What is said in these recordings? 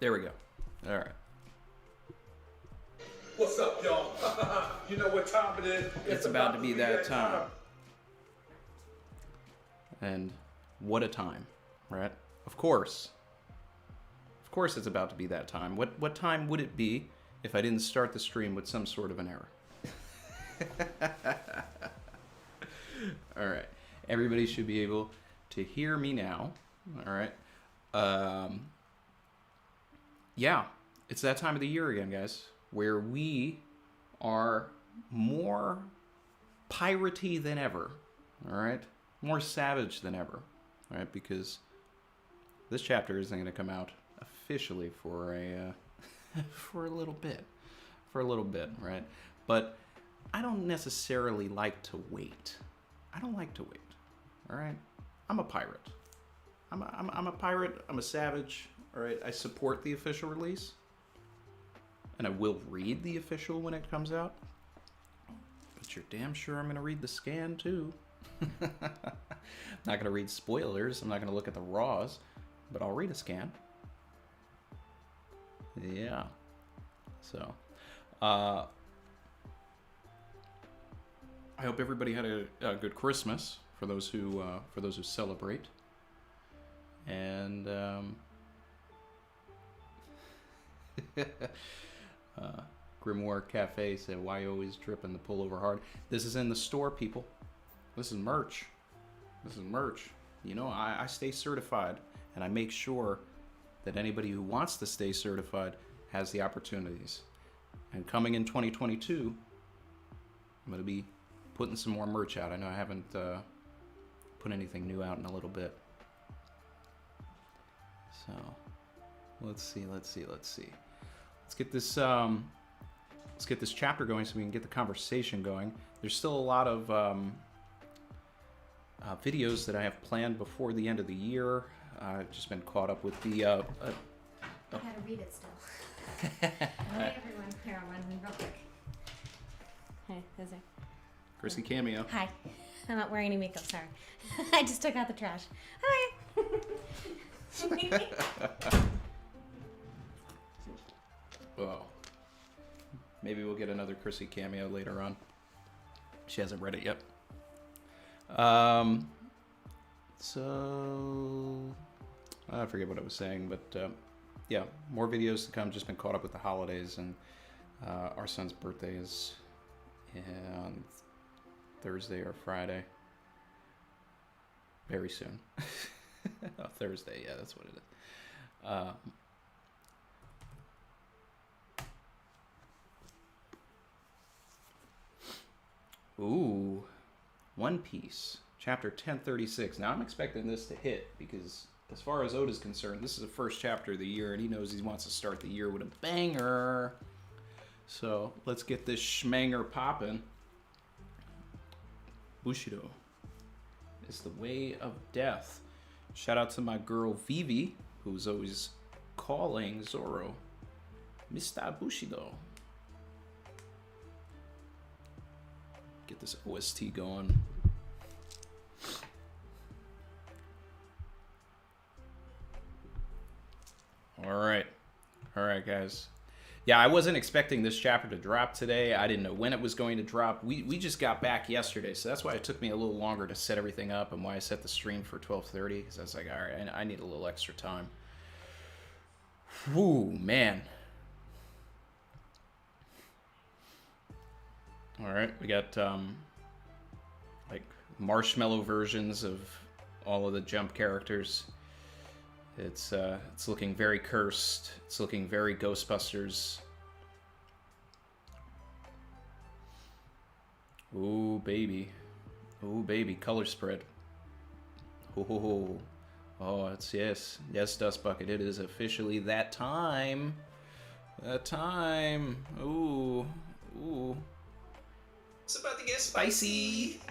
There we go. All right. What's up, y'all? You know what time it is? It's about to be that time. And what a time, right? Of course. Of course it's about to be that time. What time would it be if I didn't start the stream with some sort of an error? All right. Everybody should be able to hear me now. All right. Yeah, it's that time of the year again, guys, where we are more piratey than ever. All right. More savage than ever. All right. Because this chapter isn't going to come out officially for a for a little bit. Right? But I don't necessarily like to wait. All right? I'm a pirate. I'm a pirate. I'm a savage. All right? I support the official release. And I will read the official when it comes out. But you're damn sure I'm going to read the scan too. I'm not going to read spoilers. I'm not going to look at the raws. But I'll read a scan. Yeah. So, I hope everybody had a good Christmas for those who celebrate. And Grimoire Cafe said, "Why you always dripping the pullover hard?" This is in the store, people. This is merch. You know, I stay certified, and I make sure that anybody who wants to stay certified has the opportunities. And coming in 2022, I'm going to be putting some more merch out. I know I haven't put anything new out in a little bit. So, let's see. Let's get this chapter going so we can get the conversation going. There's still a lot of videos that I have planned before the end of the year. I've just been caught up with the... I gotta read it still. Hi, everyone. Here, I'll run real quick. Hi, there's it. Chrissy Cameo. Hi. I'm not wearing any makeup, sorry. I just took out the trash. Hi. Well, maybe we'll get another Chrissy Cameo later on. She hasn't read it yet. So I forget what I was saying, but yeah, more videos to come. Just been caught up with the holidays, and our son's birthday is on Thursday or Friday. Very soon. Oh, Thursday, yeah, that's what it is. Ooh, One Piece, chapter 1036. Now I'm expecting this to hit because as far as Oda's concerned, this is the first chapter of the year, and he knows he wants to start the year with a banger. So let's get this schmanger popping. Bushido is the way of death. Shout out to my girl Vivi, who's always calling Zoro Mr. Bushido. Get this OST going. All right, guys. Yeah, I wasn't expecting this chapter to drop today. I didn't know when it was going to drop. We just got back yesterday, so that's why it took me a little longer to set everything up and why I set the stream for 12:30, because I was like, all right, I need a little extra time. Whew, man. All right, we got like marshmallow versions of all of the Jump characters. It's looking very cursed. It's looking very Ghostbusters. Ooh, baby. Ooh, baby. Color spread. Oh, it's yes, Dust Bucket. It is officially that time. Ooh. It's about to get spicy.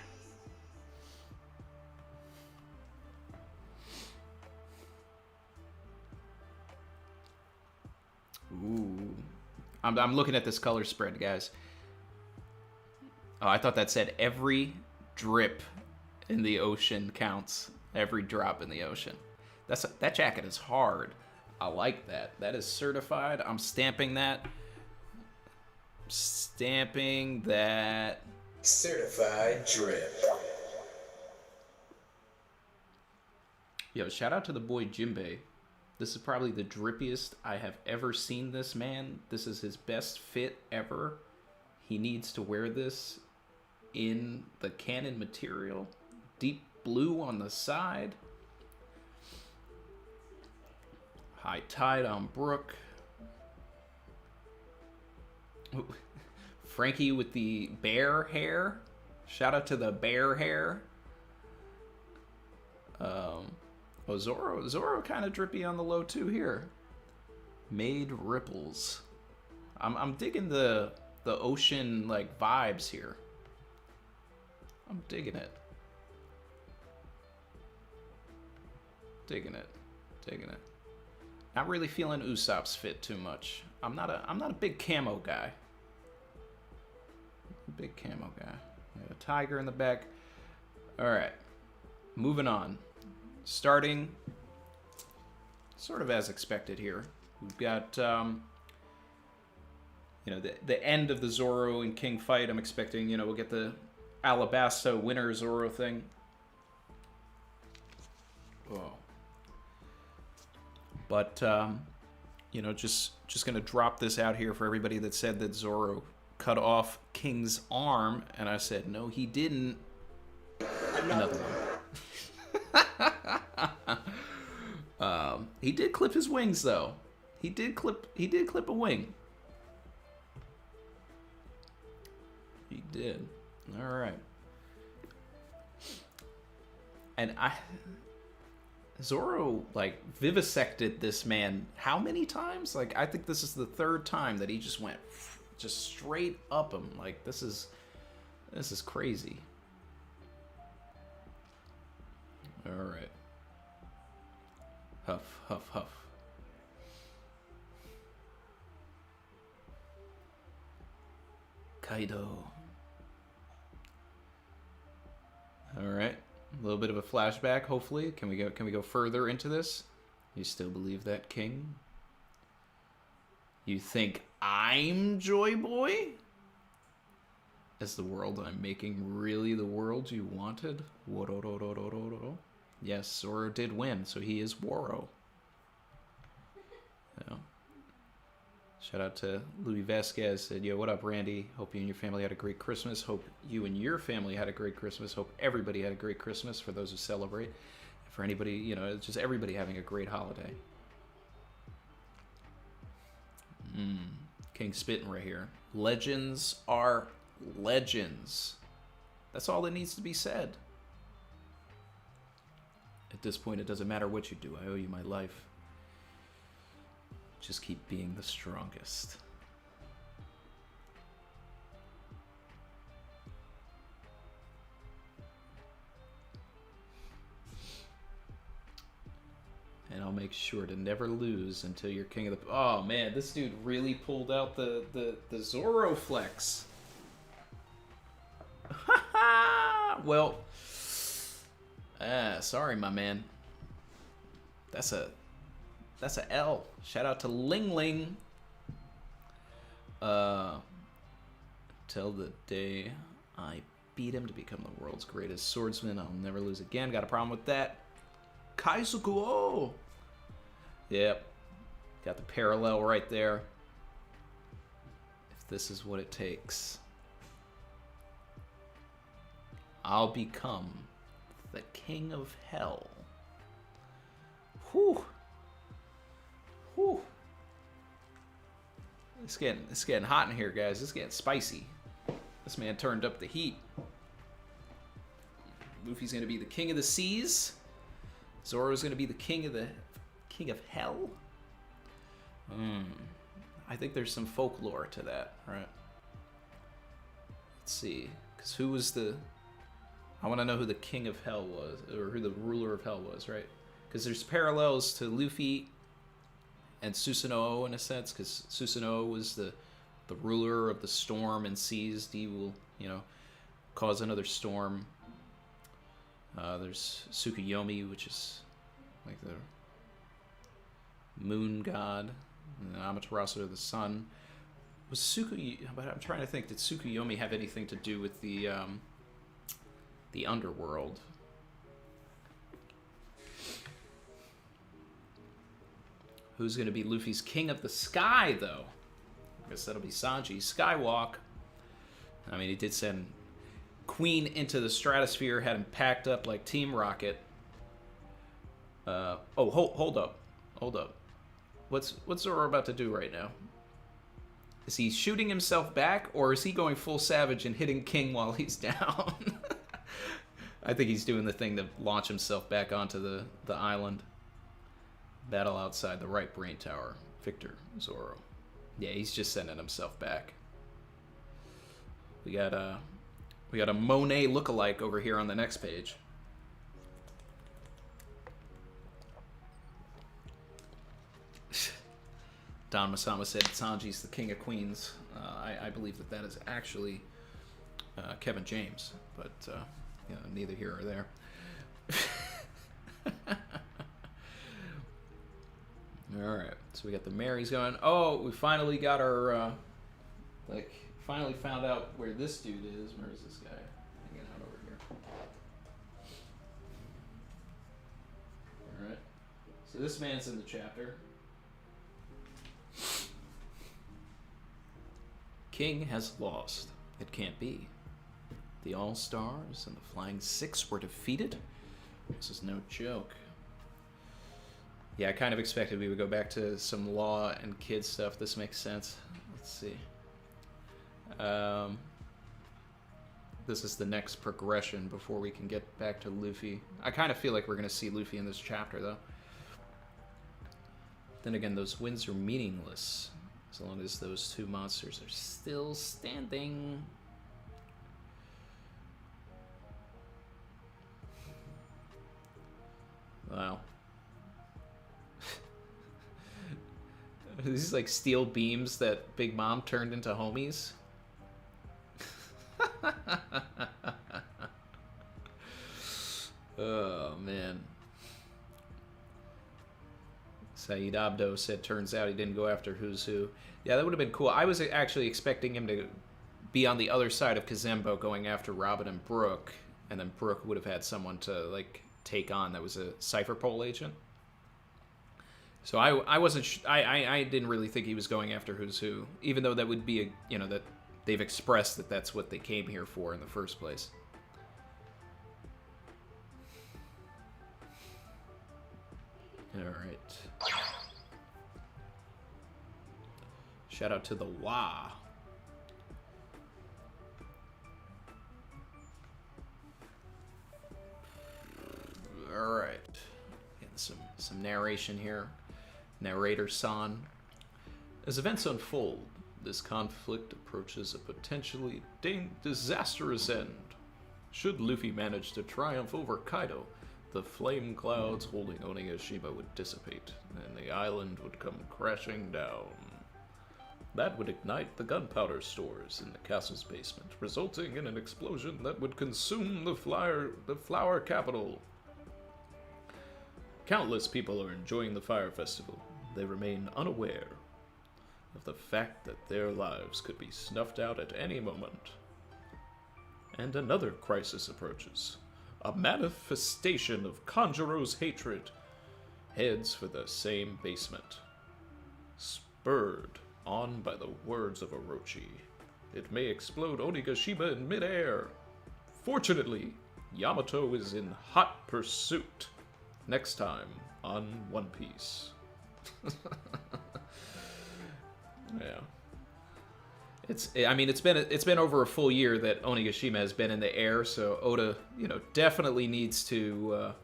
Ooh. I'm looking at this color spread, guys. Oh, I thought that said every drip in the ocean counts. Every drop in the ocean. That jacket is hard. I like that. That is certified. I'm stamping that. Stamping that. Certified drip. Yo, shout out to the boy Jimbei. This is probably the drippiest I have ever seen this man. This is his best fit ever. He needs to wear this in the canon material. Deep blue on the side. High tide on Brooke. Ooh. Frankie with the bear hair. Shout out to the bear hair. Oh, Zoro kind of drippy on the low too here. Made ripples. I'm digging the ocean like vibes here. I'm digging it. Digging it. Digging it. Not really feeling Usopp's fit too much. I'm not a big camo guy. Big camo guy. We have a tiger in the back. All right. Moving on. Starting sort of as expected here. We've got you know, the end of the Zoro and King fight. I'm expecting, you know, we'll get the Alabasta winner Zoro thing. Oh. But you know, just gonna drop this out here for everybody that said that Zoro cut off King's arm, and I said no, he didn't. Another one. He did clip his wings though. He did clip a wing. He did. All right. And Zoro like vivisected this man how many times? Like I think this is the third time that he just went just straight up him. Like this is crazy. All right. Huff, huff, huff. Kaido. All right. A little bit of a flashback, hopefully. Can we go further into this? You still believe that, King? You think I'm Joy Boy? Is the world I'm making really the world you wanted? Yes, Zoro did win, so he is Woro. Yeah. Shout out to Louis Vasquez. Said, yo, what up, Randy? Hope you and your family had a great Christmas. Hope you and your family had a great Christmas. Hope everybody had a great Christmas for those who celebrate. For anybody, you know, it's just everybody having a great holiday. King spitting right here. Legends are legends. That's all that needs to be said. At this point, it doesn't matter what you do. I owe you my life. Just keep being the strongest. And I'll make sure to never lose until you're king of the... Oh, man, this dude really pulled out the Zoro flex. Well... sorry, my man. That's a L. Shout out to Ling Ling. Till the day I beat him to become the world's greatest swordsman, I'll never lose again. Got a problem with that. Kaisukuo. Yep. Got the parallel right there. If this is what it takes, I'll become the king of hell. Whew. Whew. It's getting hot in here, guys. It's getting spicy. This man turned up the heat. Luffy's gonna be the king of the seas. Zoro's gonna be the king of hell. I think there's some folklore to that, right? Let's see, because who was the... I want to know who the king of hell was, or who the ruler of hell was, right? Because there's parallels to Luffy and Susanoo in a sense, because Susanoo was the ruler of the storm and seas. He will, you know, cause another storm. There's Tsukuyomi, which is like moon god, and Amaterasu the sun. Was but I'm trying to think, did Tsukuyomi have anything to do with the underworld? Who's going to be Luffy's king of the sky, though? I guess that'll be Sanji. Skywalk. I mean, he did send Queen into the stratosphere, had him packed up like Team Rocket. Hold up. What's Zoro about to do right now? Is he shooting himself back, or is he going full savage and hitting King while he's down? I think he's doing the thing to launch himself back onto the island. Battle outside the right brain tower. Victor Zoro. Yeah, he's just sending himself back. We got a Monet lookalike over here on the next page. Don Masama said Sanji's the king of queens. I believe that is actually Kevin James, but neither here or there. All right, so we got the Marys going. Oh, we finally got our finally found out where this dude is. Where is this guy hanging out over here? All right, so this man's in the chapter. King has lost. It can't be. The All-Stars and the Flying Six were defeated? This is no joke. Yeah, I kind of expected we would go back to some law and kid stuff. This makes sense. Let's see. This is the next progression before we can get back to Luffy. I kind of feel like we're going to see Luffy in this chapter, though. Then again, those wins are meaningless as long as those two monsters are still standing. Wow. These like steel beams that Big Mom turned into homies. Oh man. Saeed Abdo said, turns out he didn't go after Who's Who. Yeah, that would have been cool. I was actually expecting him to be on the other side of Kazembo going after Robin and Brooke, and then Brooke would have had someone to like take on that was a Cypher Pole agent. So I wasn't I didn't really think he was going after Who's Who, even though that would be that they've expressed that that's what they came here for in the first place. All right. Shout out to the Wa. All right. Getting some narration here. Narrator San. As events unfold, this conflict approaches a potentially disastrous end. Should Luffy manage to triumph over Kaido, the flame clouds holding Onigashima would dissipate, and the island would come crashing down. That would ignite the gunpowder stores in the castle's basement, resulting in an explosion that would consume the flower capital. Countless people are enjoying the fire festival. They remain unaware of the fact that their lives could be snuffed out at any moment. And another crisis approaches. A manifestation of Kanjuro's hatred heads for the same basement. Spurred on by the words of Orochi, it may explode Onigashima in midair. Fortunately, Yamato is in hot pursuit. Next time on One Piece. Yeah. It's been over a full year that Onigashima has been in the air, so Oda, definitely needs to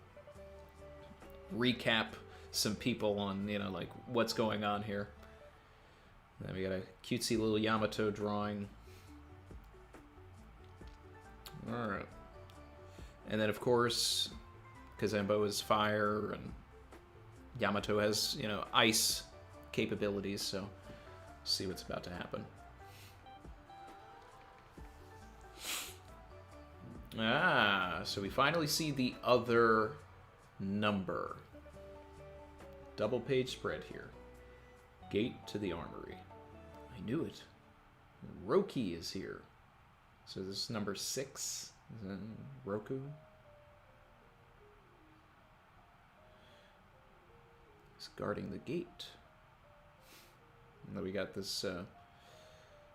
recap some people on, like what's going on here. Then we got a cutesy little Yamato drawing. All right. And then of course, Kazembo is fire and Yamato has, ice capabilities, so see what's about to happen. So we finally see the other number. double page spread here. Gate to the armory. I knew it. Roki is here. So this is number 6. Is that Roku? He's guarding the gate. And then we got this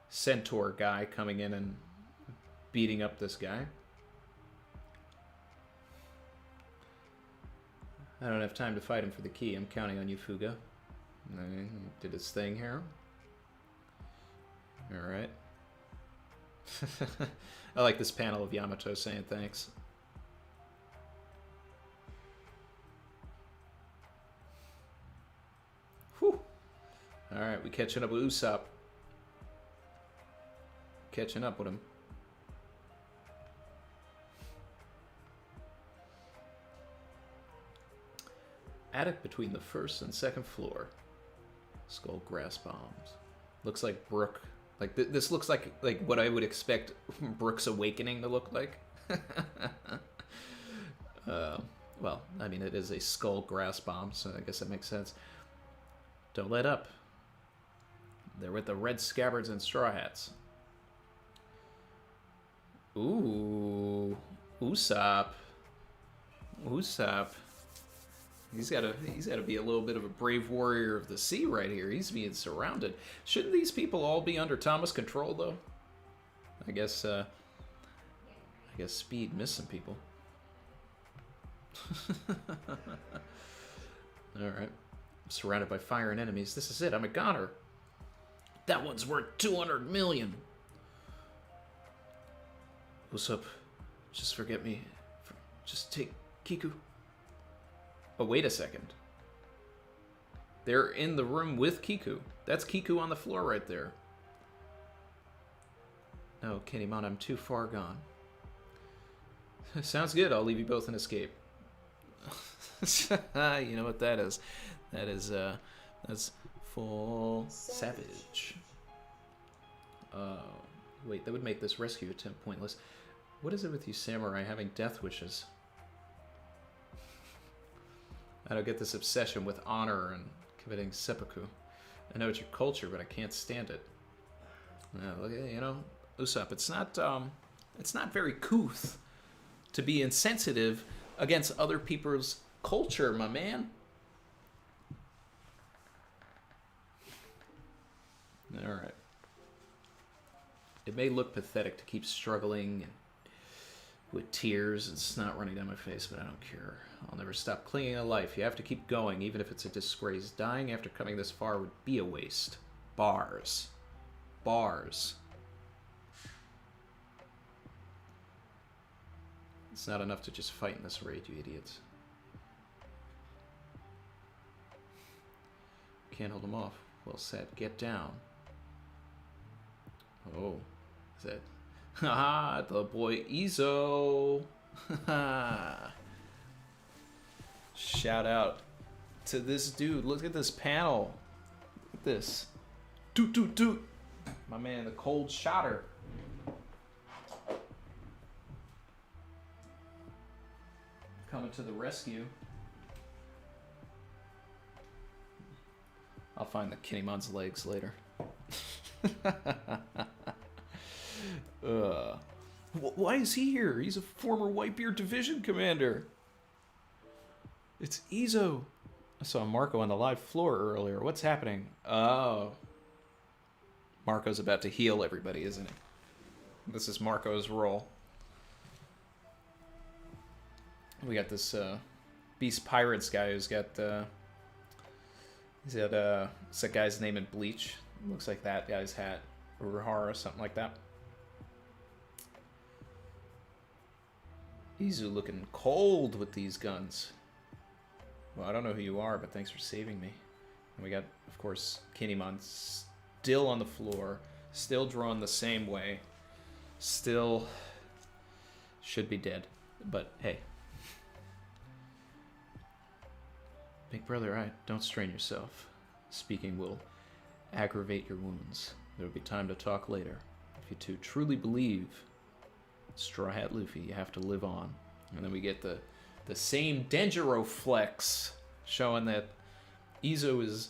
centaur guy coming in and beating up this guy. I don't have time to fight him for the key. I'm counting on you, Fuga. And he did his thing here. Alright. I like this panel of Yamato saying thanks. Whew. Alright, we catching up with Usopp. Catching up with him. Attic between the first and second floor. Skull grass bombs. Looks like Brook. Like this looks like what I would expect Brook's Awakening to look like. Well, I mean, it is a skull grass bomb, so I guess that makes sense. Don't let up. They're with the red scabbards and straw hats. Ooh, Usopp. Usopp. He's got to be a little bit of a brave warrior of the sea right here. He's being surrounded. Shouldn't these people all be under Thomas' control, though? I guess Speed missed some people. All right. I'm surrounded by fire and enemies. This is it. I'm a goner. That one's worth 200 million. What's up? Just forget me. Just take Kiku. Oh, wait a second. They're in the room with Kiku. That's Kiku on the floor right there. No, Kinemon, I'm too far gone. Sounds good. I'll leave you both and escape. You know what that is? That's full savage. Wait, that would make this rescue attempt pointless. What is it with you samurai having death wishes? I don't get this obsession with honor and committing seppuku. I know it's your culture, but I can't stand it. You know, Usopp, it's not very couth to be insensitive against other people's culture, my man. All right. It may look pathetic to keep struggling with tears and snot running down my face, but I don't care. I'll never stop clinging to life. You have to keep going, even if it's a disgrace. Dying after coming this far would be a waste. Bars. Bars. It's not enough to just fight in this raid, you idiots. Can't hold them off. Well said. Get down. Oh. Is that... Haha, the boy Izo. Shout out to this dude. Look at this panel. Look at this. Doot, doot, doot. My man, the cold shotter. Coming to the rescue. I'll find the Kinemon's legs later. Why is he here? He's a former Whitebeard Division commander. It's Izo. I saw Marco on the live floor earlier. What's happening? Oh. Marco's about to heal everybody, isn't he? This is Marco's role. We got this Beast Pirates guy who's got what's that guy's name in Bleach? Looks like that guy's hat. Urahara, something like that. Izu looking cold with these guns. Well, I don't know who you are, but thanks for saving me. And we got, of course, Kinemon still on the floor, still drawn the same way, still should be dead. But hey. Big brother, don't strain yourself. Speaking will aggravate your wounds. There will be time to talk later. If you two truly believe Straw Hat Luffy, you have to live on. And then we get the same Denjiro flex, showing that Izo is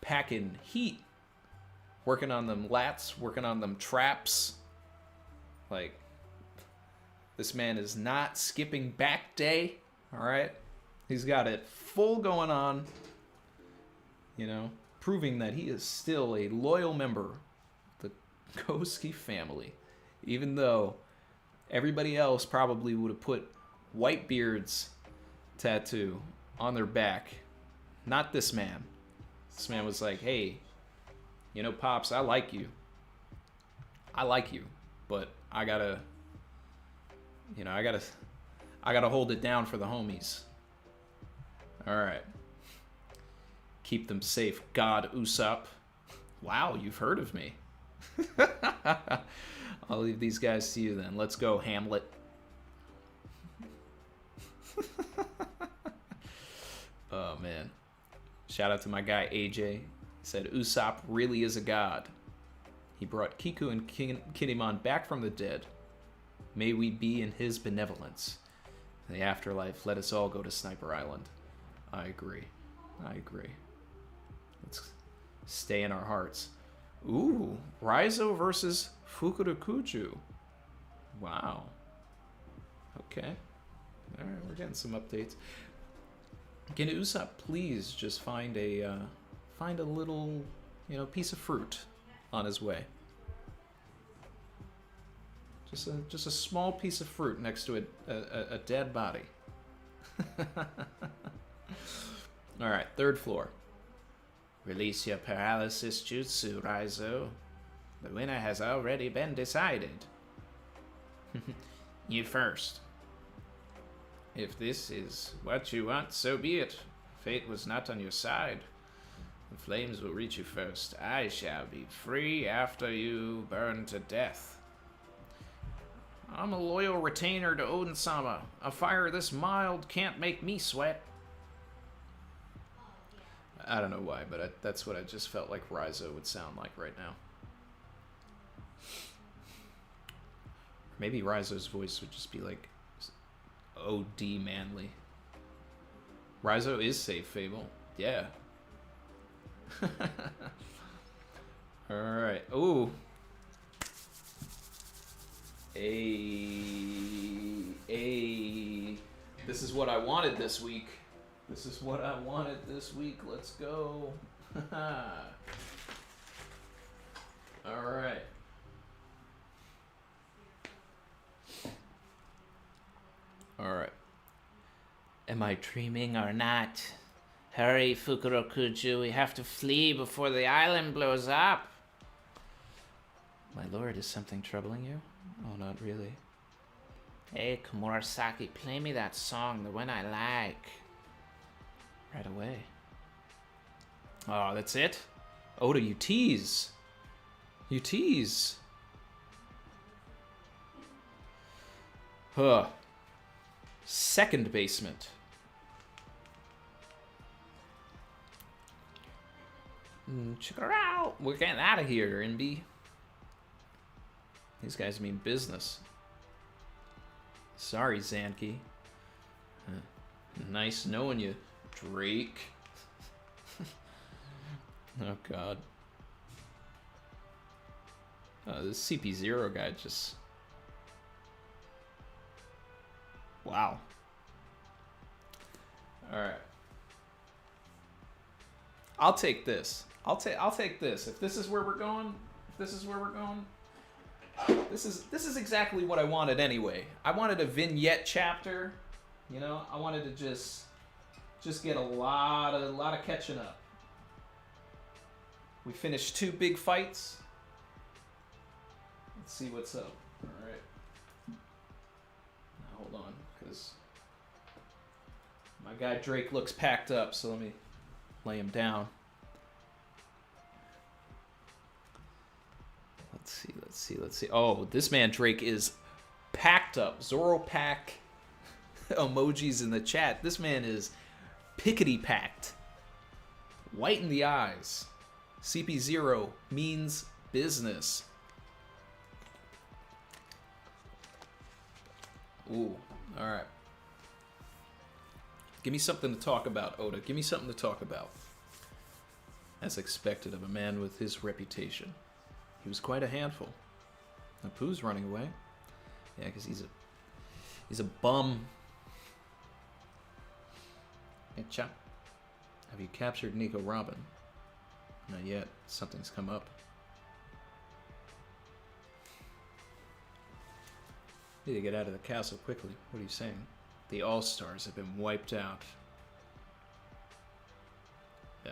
packing heat, working on them lats, working on them traps. Like, this man is not skipping back day, all right? He's got it full going on, you know, proving that he is still a loyal member of the Koski family, even though everybody else probably would have put Whitebeard's tattoo on their back. Not this man. This man was like, hey, you know, Pops, I like you. But I gotta, you know, I gotta hold it down for the homies. All right. Keep them safe, God Usopp. Wow, you've heard of me. I'll leave these guys to you then. Let's go, Hamlet. Oh, man. Shout out to my guy, AJ. He said, Usopp really is a god. He brought Kiku and Kinemon back from the dead. May we be in his benevolence. In the afterlife, let us all go to Sniper Island. I agree. Let's stay in our hearts. Ooh, Raizo versus Fukurokuju. Wow. Okay. All right, we're getting some updates. Can Usopp please just find a little, you know, piece of fruit on his way? Just a small piece of fruit next to a dead body. All right, third floor. Release your paralysis jutsu, Raizo. The winner has already been decided. You first. If this is what you want, so be it. Fate was not on your side. The flames will reach you first. I shall be free after you burn to death. I'm a loyal retainer to Odin-sama. A fire this mild can't make me sweat. I don't know why, but that's what I just felt like Raizo would sound like right now. Maybe Raizo's voice would just be like OD manly. Raizo is safe, Fable. Yeah. Alright. Ooh. This is what I wanted this week. Let's go. Alright. Alright. Am I dreaming or not? Hurry, Fukurokuju. We have to flee before the island blows up. My lord, is something troubling you? Oh, not really. Hey, Komurasaki, play me that song, the one I like. Right away. Oh, that's it? Oda, you tease. Huh. Second basement. Check her out. We're getting out of here, NB. These guys mean business. Sorry, Zanki. Nice knowing you, Drake. Oh, God. This CP0 guy just... Wow. Alright. I'll take this. I'll take this. If this is where we're going, this is exactly what I wanted anyway. I wanted a vignette chapter, you know. I wanted to just get a lot of catching up. We finished 2 big fights. Let's see what's up. All right. Now, hold on, because my guy Drake looks packed up. So let me lay him down. Let's see. Oh, this man Drake is packed up. Zoropack emojis in the chat. This man is pickety packed. White in the eyes. CP0 means business. Ooh, all right. Give me something to talk about, Oda. Give me something to talk about. as expected of a man with his reputation. He was quite a handful. Now Pooh's running away. Yeah, because he's a bum. Etcha. Have you captured Nico Robin? Not yet. Something's come up. Need to get out of the castle quickly. What are you saying? The All-Stars have been wiped out. Yeah.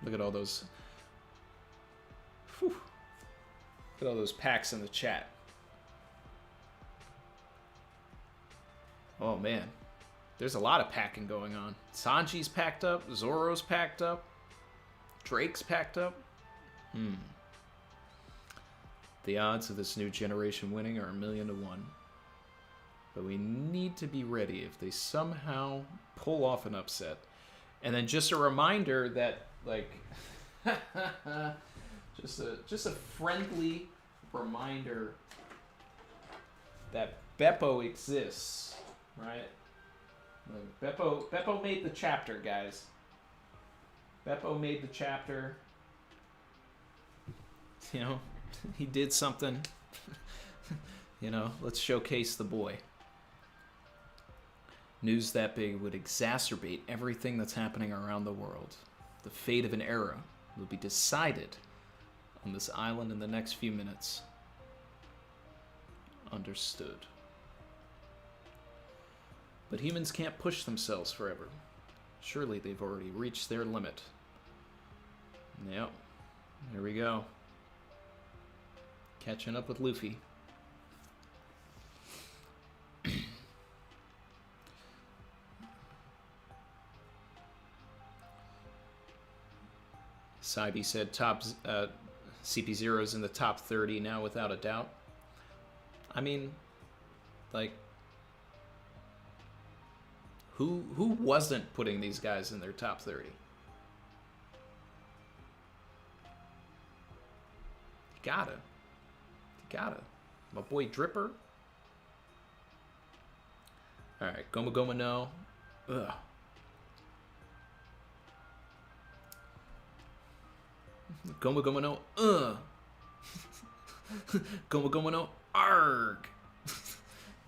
Look at all those... Whew. Look at all those packs in the chat. Oh, man. There's a lot of packing going on. Sanji's packed up. Zoro's packed up. Drake's packed up. The odds of this new generation winning are 1,000,000 to 1. But we need to be ready if they somehow pull off an upset. And then just a reminder that, like, just a friendly reminder that Beppo exists, right? Like, Beppo made the chapter, guys. Beppo made the chapter. You know, he did something. You know, let's showcase the boy. News that big would exacerbate everything that's happening around the world. The fate of an era will be decided on this island in the next few minutes. Understood. But humans can't push themselves forever. Surely they've already reached their limit. Yep. Here we go. Catching up with Luffy. Saibi said top CP0's in the top 30 now without a doubt. I mean, like, who wasn't putting these guys in their top 30? You gotta. My boy Dripper. Alright, Goma Goma no. Ugh. Goma Goma no. Goma Goma no. Arg.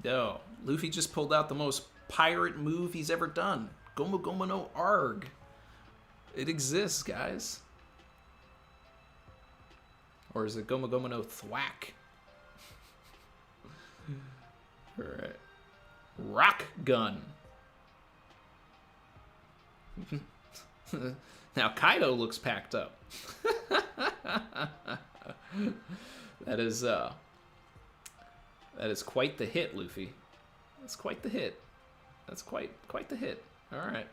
No. Luffy just pulled out the most pirate move he's ever done. Goma Goma no Arg. It exists, guys. Or is it Goma Goma no Thwack? Alright. Rock Gun. Now Kaido looks packed up. That is quite the hit, Luffy. That's quite the hit. That's quite the hit. All right.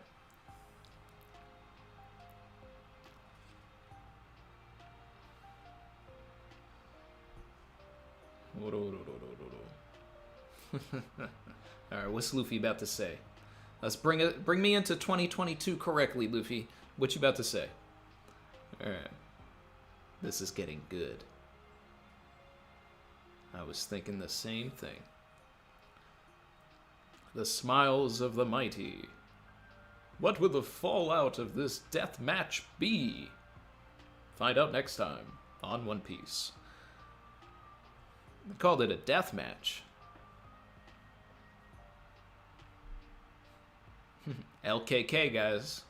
All right, what's Luffy about to say? Let's bring me into 2022 correctly, Luffy. What you about to say? All right. This is getting good. I was thinking the same thing. The smiles of the mighty. What will the fallout of this death match be? Find out next time on One Piece. They called it a death match. LKK, guys.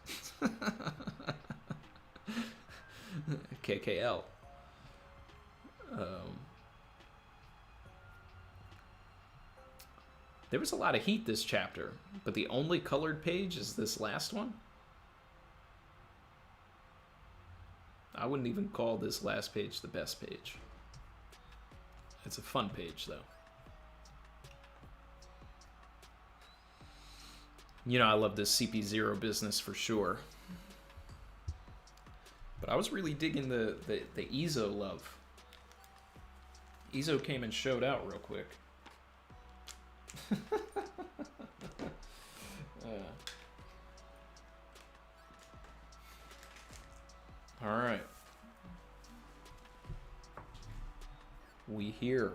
KKL. There was a lot of heat this chapter, but the only colored page is this last one. I wouldn't even call this last page the best page. It's a fun page, though. You know, I love this CP0 business for sure. But I was really digging the Izo love. Izo came and showed out real quick. All right. We here.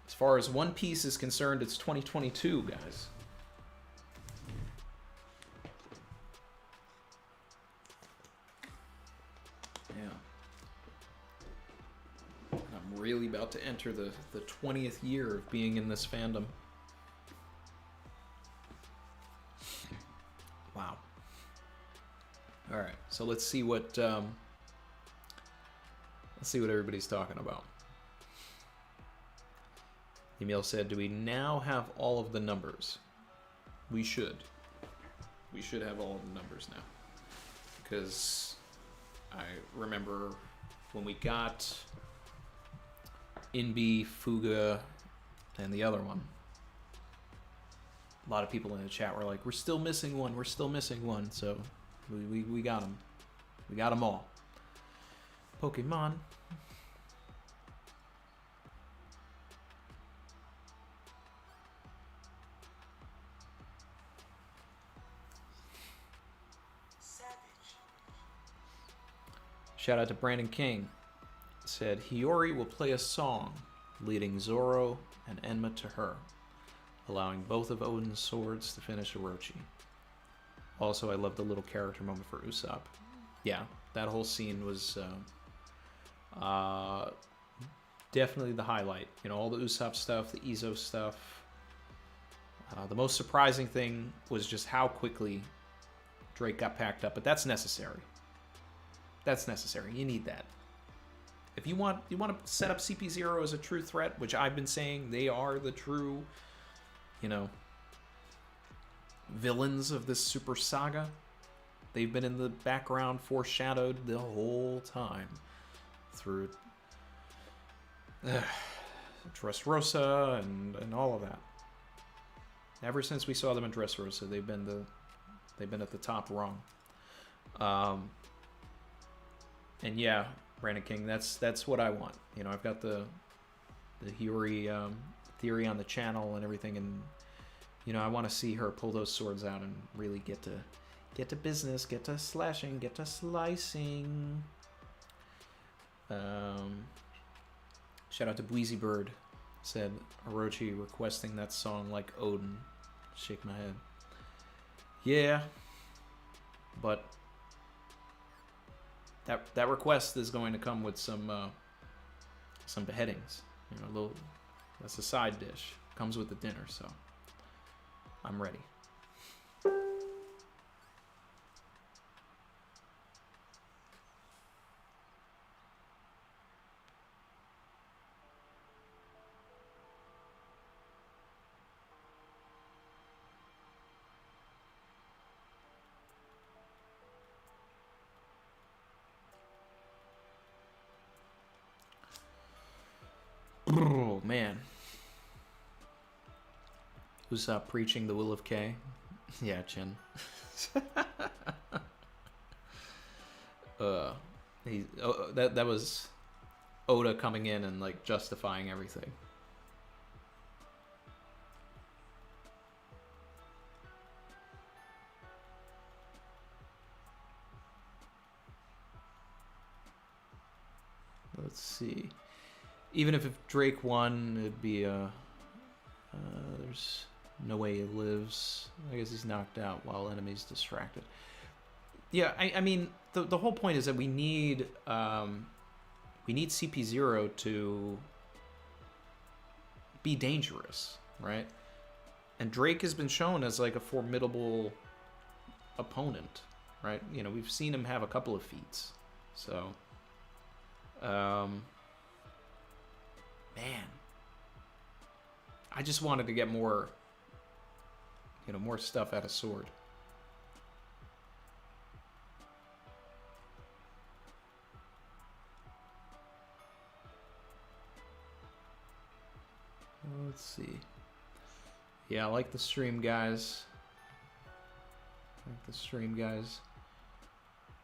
As far as One Piece is concerned, it's 2022, guys. Yeah. I'm really about to enter the 20th year of being in this fandom. Wow. All right, so let's see what everybody's talking about. Emil said, "Do we now have all of the numbers?" We should. We should have all of the numbers now, because I remember when we got Inbi, Fuga, and the other one. A lot of people in the chat were like, "We're still missing one. We're still missing one." So we got them. We got them all. Pokemon. Shout out to Brandon King. Said Hiyori will play a song leading Zoro and Enma to her, allowing both of Odin's swords to finish Orochi. Also, I love the little character moment for Usopp. Yeah, that whole scene was definitely the highlight. You know, all the Usopp stuff, the Izo stuff. The most surprising thing was just how quickly Drake got packed up, but that's necessary. That's necessary. You need that. If you want to set up CP0 as a true threat, which I've been saying they are the true, you know, villains of this super saga. They've been in the background, foreshadowed the whole time through Dressrosa and all of that. Ever since we saw them in Dressrosa, they've been at the top rung. And yeah, Brandon King, that's what I want. You know, I've got the Hiyori theory on the channel and everything, and you know, I want to see her pull those swords out and really get to business, get to slashing, get to slicing. Shout out to Bweezy Bird. Said Orochi requesting that song like Odin. Shake my head. Yeah, but that request is going to come with some beheadings. You know, that's a side dish. Comes with the dinner, so I'm ready. Oh, man. Who's preaching the will of K? Yeah, Chin. That was Oda coming in and like justifying everything. Let's see. Even if Drake won, it'd be there's no way he lives. I guess he's knocked out while enemy's distracted. Yeah, I mean, the whole point is that we need CP0 to be dangerous, right? And Drake has been shown as like a formidable opponent, right? You know, we've seen him have a couple of feats, so. Man, I just wanted to get more, you know, more stuff out of Sword. Let's see. Yeah, I like the stream, guys.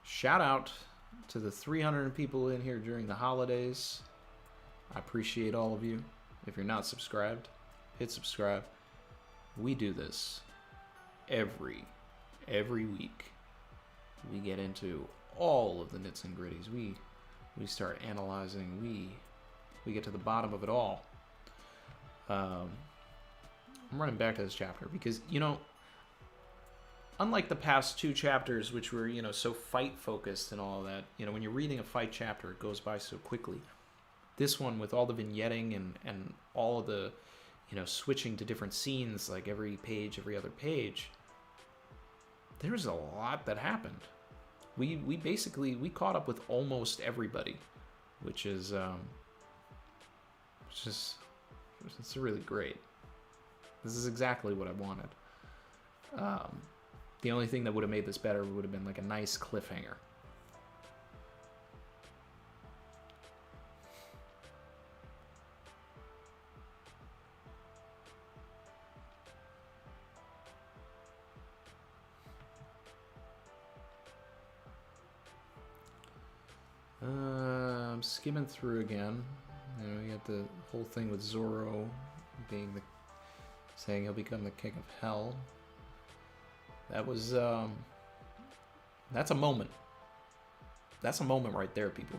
Shout out to the 300 people in here during the holidays. I appreciate all of you. If you're not subscribed, hit subscribe. We do this every week. We get into all of the nits and gritties. We start analyzing. We get to the bottom of it all. I'm running back to this chapter because, you know, unlike the past two chapters, which were, you know, so fight focused and all of that, you know, when you're reading a fight chapter, it goes by so quickly. This one, with all the vignetting and all of the, you know, switching to different scenes, like every page, every other page, there's a lot that happened. We basically, we caught up with almost everybody, which is it's really great. This is exactly what I wanted. The only thing that would have made this better would have been like a nice cliffhanger. I'm skimming through again. You know, you got the whole thing with Zoro being saying he'll become the king of hell. That was that's a moment. That's a moment right there, people.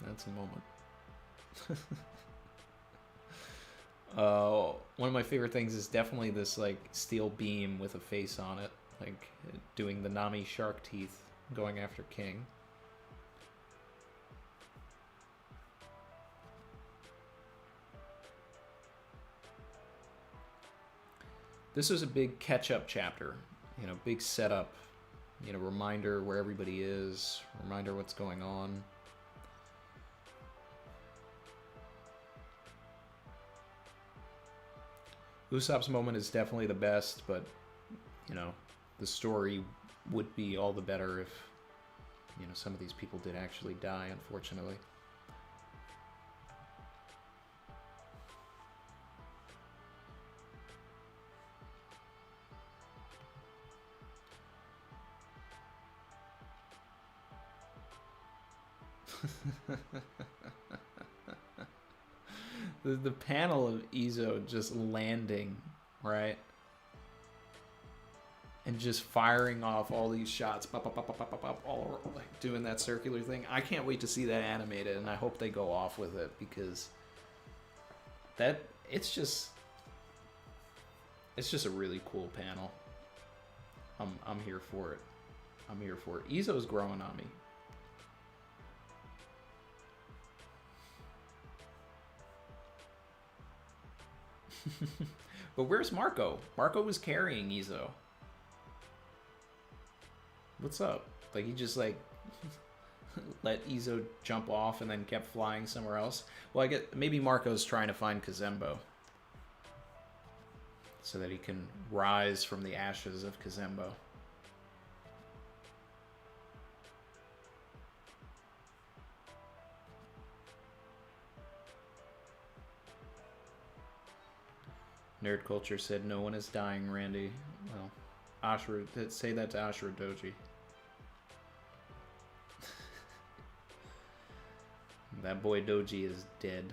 That's a moment. One of my favorite things is definitely this like steel beam with a face on it, like doing the Nami shark teeth, going after King. This was a big catch-up chapter, you know, big setup, you know, reminder where everybody is, reminder what's going on. Usopp's moment is definitely the best, but, you know, the story would be all the better if, you know, some of these people did actually die, unfortunately. The panel of Izo just landing, right? And just firing off all these shots, pop, pop, pop, pop, pop, pop, all like doing that circular thing. I can't wait to see that animated, and I hope they go off with it, because that it's just a really cool panel. I'm here for it. I'm here for it. Izo's growing on me. But where's Marco? Marco was carrying Izo. What's up? Like, he just like let Izo jump off and then kept flying somewhere else. Well, I get maybe Marco's trying to find Kazembo so that he can rise from the ashes of Kazembo. Nerd Culture said, no one is dying, Randy. Well, Ashura, say that to Ashura Doji. That boy Doji is dead.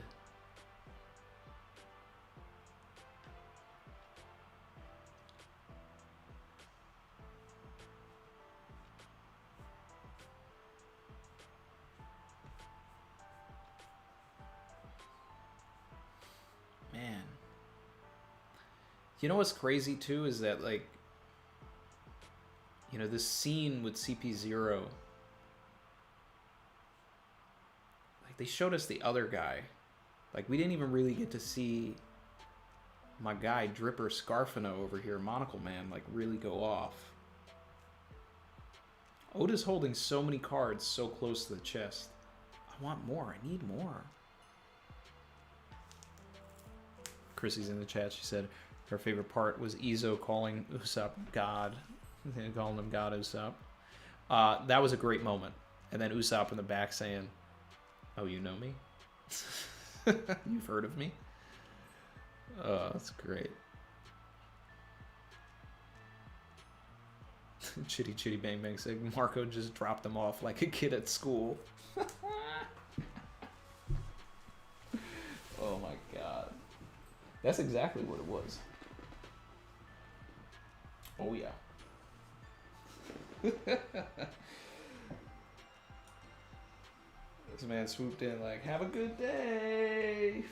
Man. You know what's crazy too is that, like, you know, this scene with CP0, like, they showed us the other guy. Like, we didn't even really get to see my guy Dripper Scarfino over here, Monocle Man, like, really go off. Oda's holding so many cards so close to the chest. I want more. I need more. Chrissy's in the chat. She said her favorite part was Izo calling Usopp God. Calling him God Usopp. That was a great moment. And then Usopp in the back saying, oh, you know me? You've heard of me? Oh, that's great. Chitty Chitty Bang Bang said Marco just dropped him off like a kid at school. Oh my god. That's exactly what it was. Oh yeah. This man swooped in like, have a good day.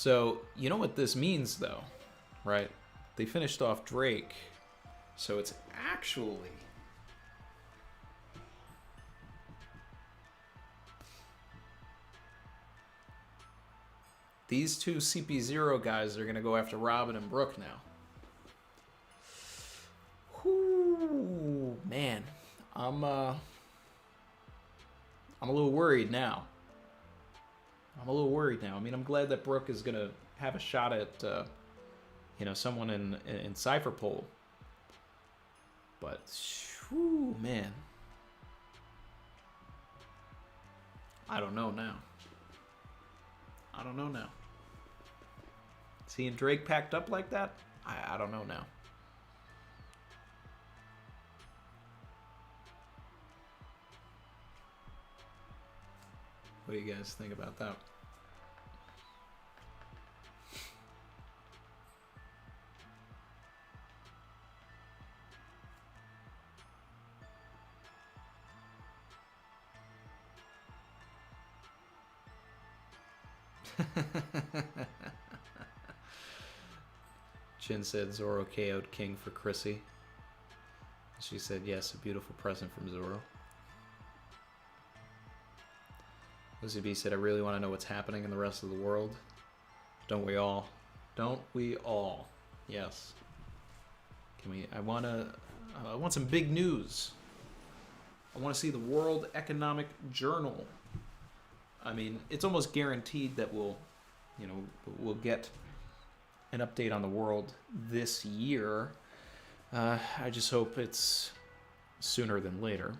So, you know what this means, though, right? They finished off Drake, so it's actually... These two CP0 guys are going to go after Robin and Brooke now. Whoo, man. I'm a little worried now. I mean, I'm glad that Brooke is going to have a shot at, someone in Cypher Poll. But, whoo, man. I don't know now. Seeing Drake packed up like that? I don't know now. What do you guys think about that? Chin said Zoro KO'd King for Chrissy. She said, yes, a beautiful present from Zoro. Lucy B said, I really want to know what's happening in the rest of the world. Don't we all? Don't we all? Yes. I want some big news. I want to see the World Economic Journal. I mean, it's almost guaranteed that we'll get an update on the world this year. I just hope it's sooner than later.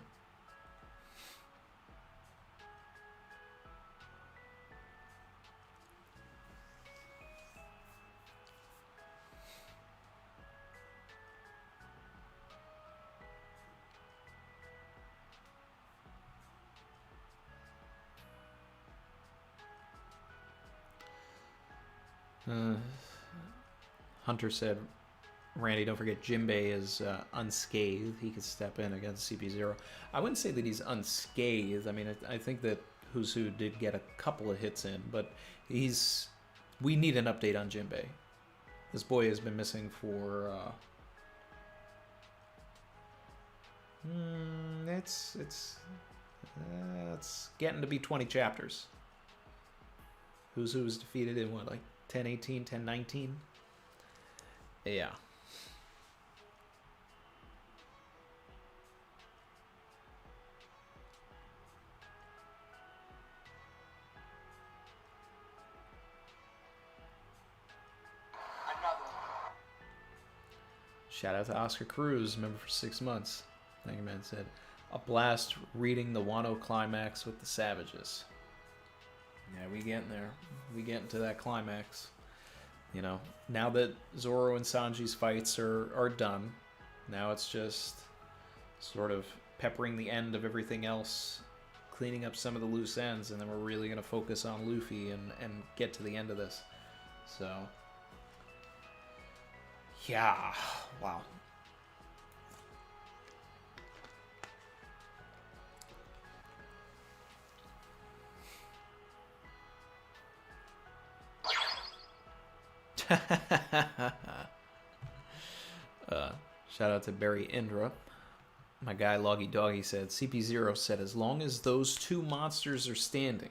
Hunter said, Randy, don't forget Jinbei is unscathed. He could step in against CP0. I wouldn't say that he's unscathed. I mean, I think that Who's Who did get a couple of hits in, but we need an update on Jinbei. This boy has been missing for it's getting to be 20 chapters. Who's Who was defeated in what, like 10-18, 10-19? Yeah. Shout out to Oscar Cruz, member for 6 months. Thank you, man. Said, a blast reading the Wano climax with the Savages. Yeah, we getting there. We getting to that climax. You know, now that Zoro and Sanji's fights are done, now it's just sort of peppering the end of everything else, cleaning up some of the loose ends, and then we're really going to focus on Luffy and get to the end of this. So, yeah, wow. Shout out to Barry Indra. My guy Loggy Doggy said, CP0 said, as long as those two monsters are standing, ...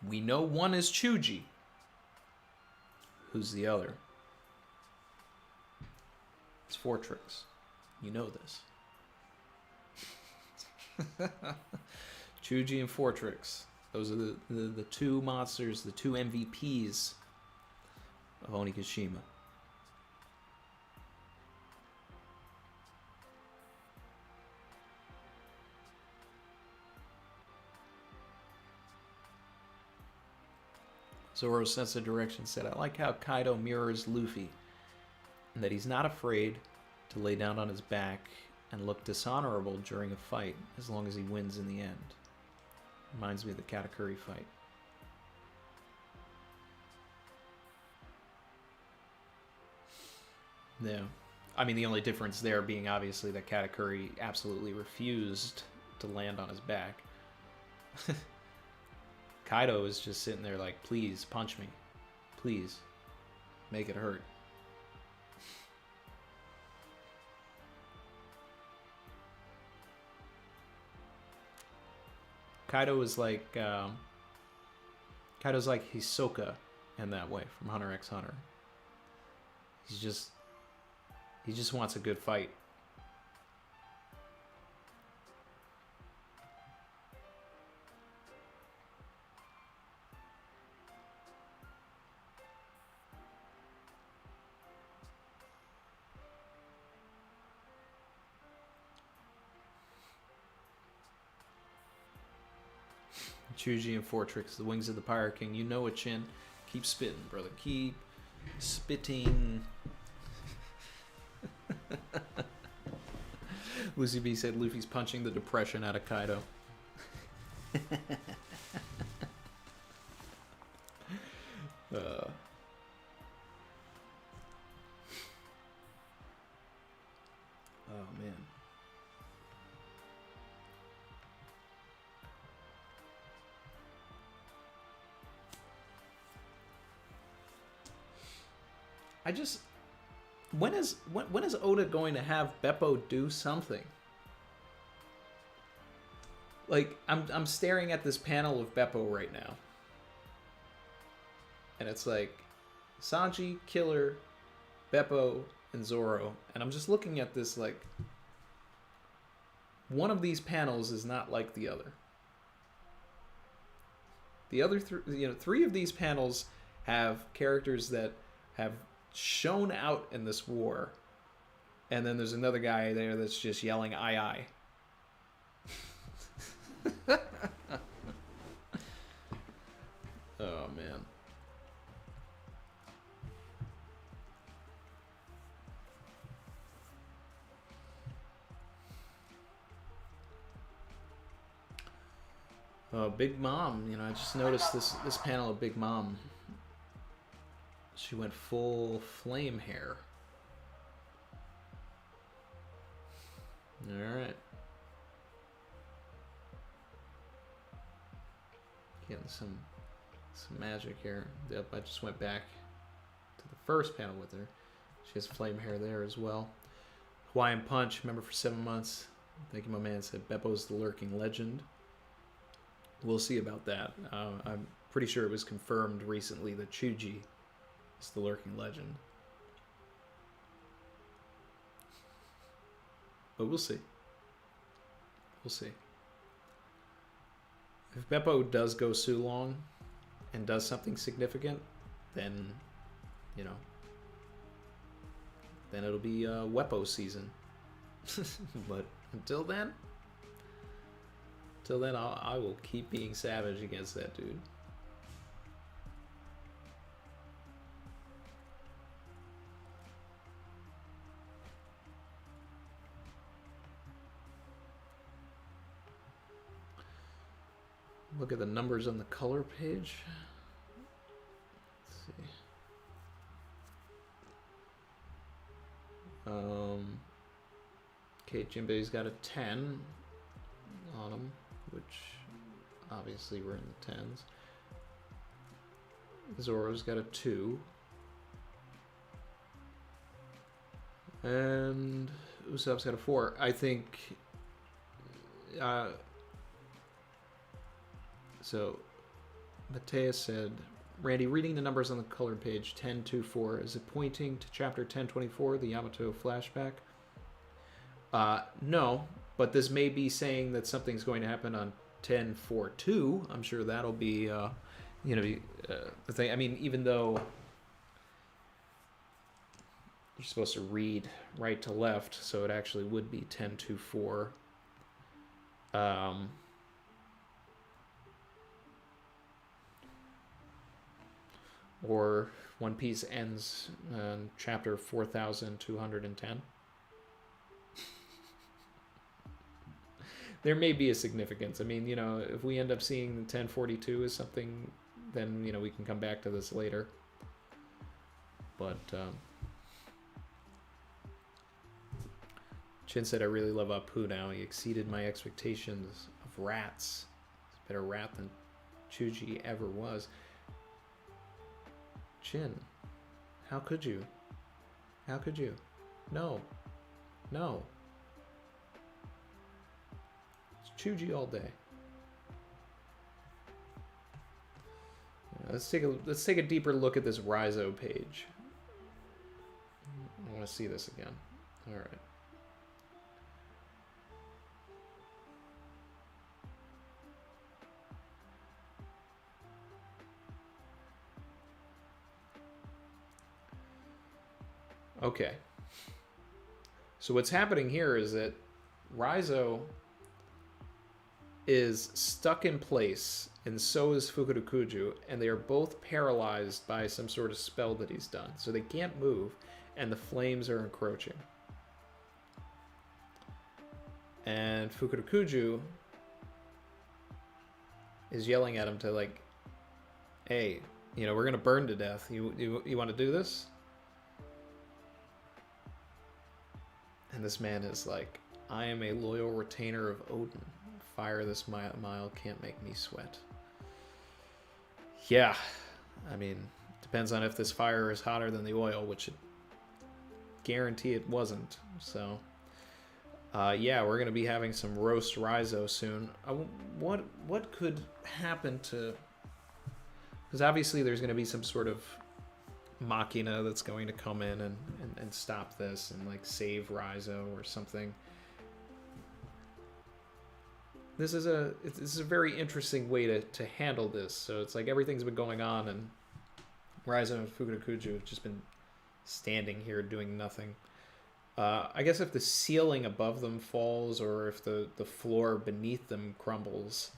We know one is Chuji. Who's the other? It's Fortrix. You know this. Chuji and Fortrix. Those are the two monsters, the two MVPs of Onigashima. Zoro's sense of direction said, I like how Kaido mirrors Luffy, and that he's not afraid to lay down on his back and look dishonorable during a fight, as long as he wins in the end. Reminds me of the Katakuri fight. Yeah. I mean, the only difference there being obviously that Katakuri absolutely refused to land on his back. Kaido is just sitting there like, please punch me. Please. Make it hurt. Kaido's like Hisoka in that way from Hunter x Hunter. He just wants a good fight. Chuji and Fortrix, the wings of the Pirate King. You know it, Chin. Keep spitting, brother. Keep spitting. Lucy B said Luffy's punching the depression out of Kaido. Oh, man. When is Oda going to have Beppo do something? Like, I'm staring at this panel of Beppo right now. And it's like Sanji, Killer, Beppo, and Zoro. And I'm just looking at this like one of these panels is not like the other. The other three of these panels have characters that have shown out in this war, and then there's another guy there that's just yelling "aye aye." Oh man. Oh, Big Mom. I just noticed this panel of Big Mom. She went full flame hair. Alright. Getting some magic here. Yep, I just went back to the first panel with her. She has flame hair there as well. Hawaiian Punch, member for 7 months. Thank you, my man. Said Beppo's the lurking legend. We'll see about that. I'm pretty sure it was confirmed recently that Chuji is the lurking legend. But we'll see. We'll see. If Beppo does go Sulong and does something significant, then, then it'll be Weppo season. But until then, I will keep being savage against that dude. Look at the numbers on the color page. Let's see. Okay, Jinbei's got a 10 on him, which obviously we're in the 10s. Zoro's got a 2. And Usopp's got a 4. I think... So, Mateus said, Randy, reading the numbers on the colored page 1024, is it pointing to chapter 1024, the Yamato flashback? No, but this may be saying that something's going to happen on 1042. I'm sure that'll be, the thing. I mean, even though you're supposed to read right to left, so it actually would be 1024. Or One Piece ends on chapter 4210. There may be a significance. I mean, if we end up seeing 1042 as something, then, we can come back to this later. But, Chin said, I really love Apu now. He exceeded my expectations of rats. He's a better rat than Chuji ever was. Chin, how could you? How could you? No. No. It's Chuji all day. Let's take a deeper look at this Raizo page. I want to see this again. All right. Okay. So what's happening here is that Raizo is stuck in place, and so is Fukurokuju, and they are both paralyzed by some sort of spell that he's done. So they can't move, and the flames are encroaching. And Fukurokuju is yelling at him to, like, hey, you know, we're going to burn to death. You want to do this? And this man is like, I am a loyal retainer of Odin. Fire this mile can't make me sweat. Yeah, I mean, depends on if this fire is hotter than the oil, which it guarantee it wasn't. So, yeah, we're gonna be having some roast Raizo soon. What could happen to? Because obviously there's gonna be some sort of machina that's going to come in and stop this and like save Raizo or something. This is a very interesting way to handle this. So it's like everything's been going on, and Raizo and Fukurokuju have just been standing here doing nothing. I guess if the ceiling above them falls, or if the floor beneath them crumbles,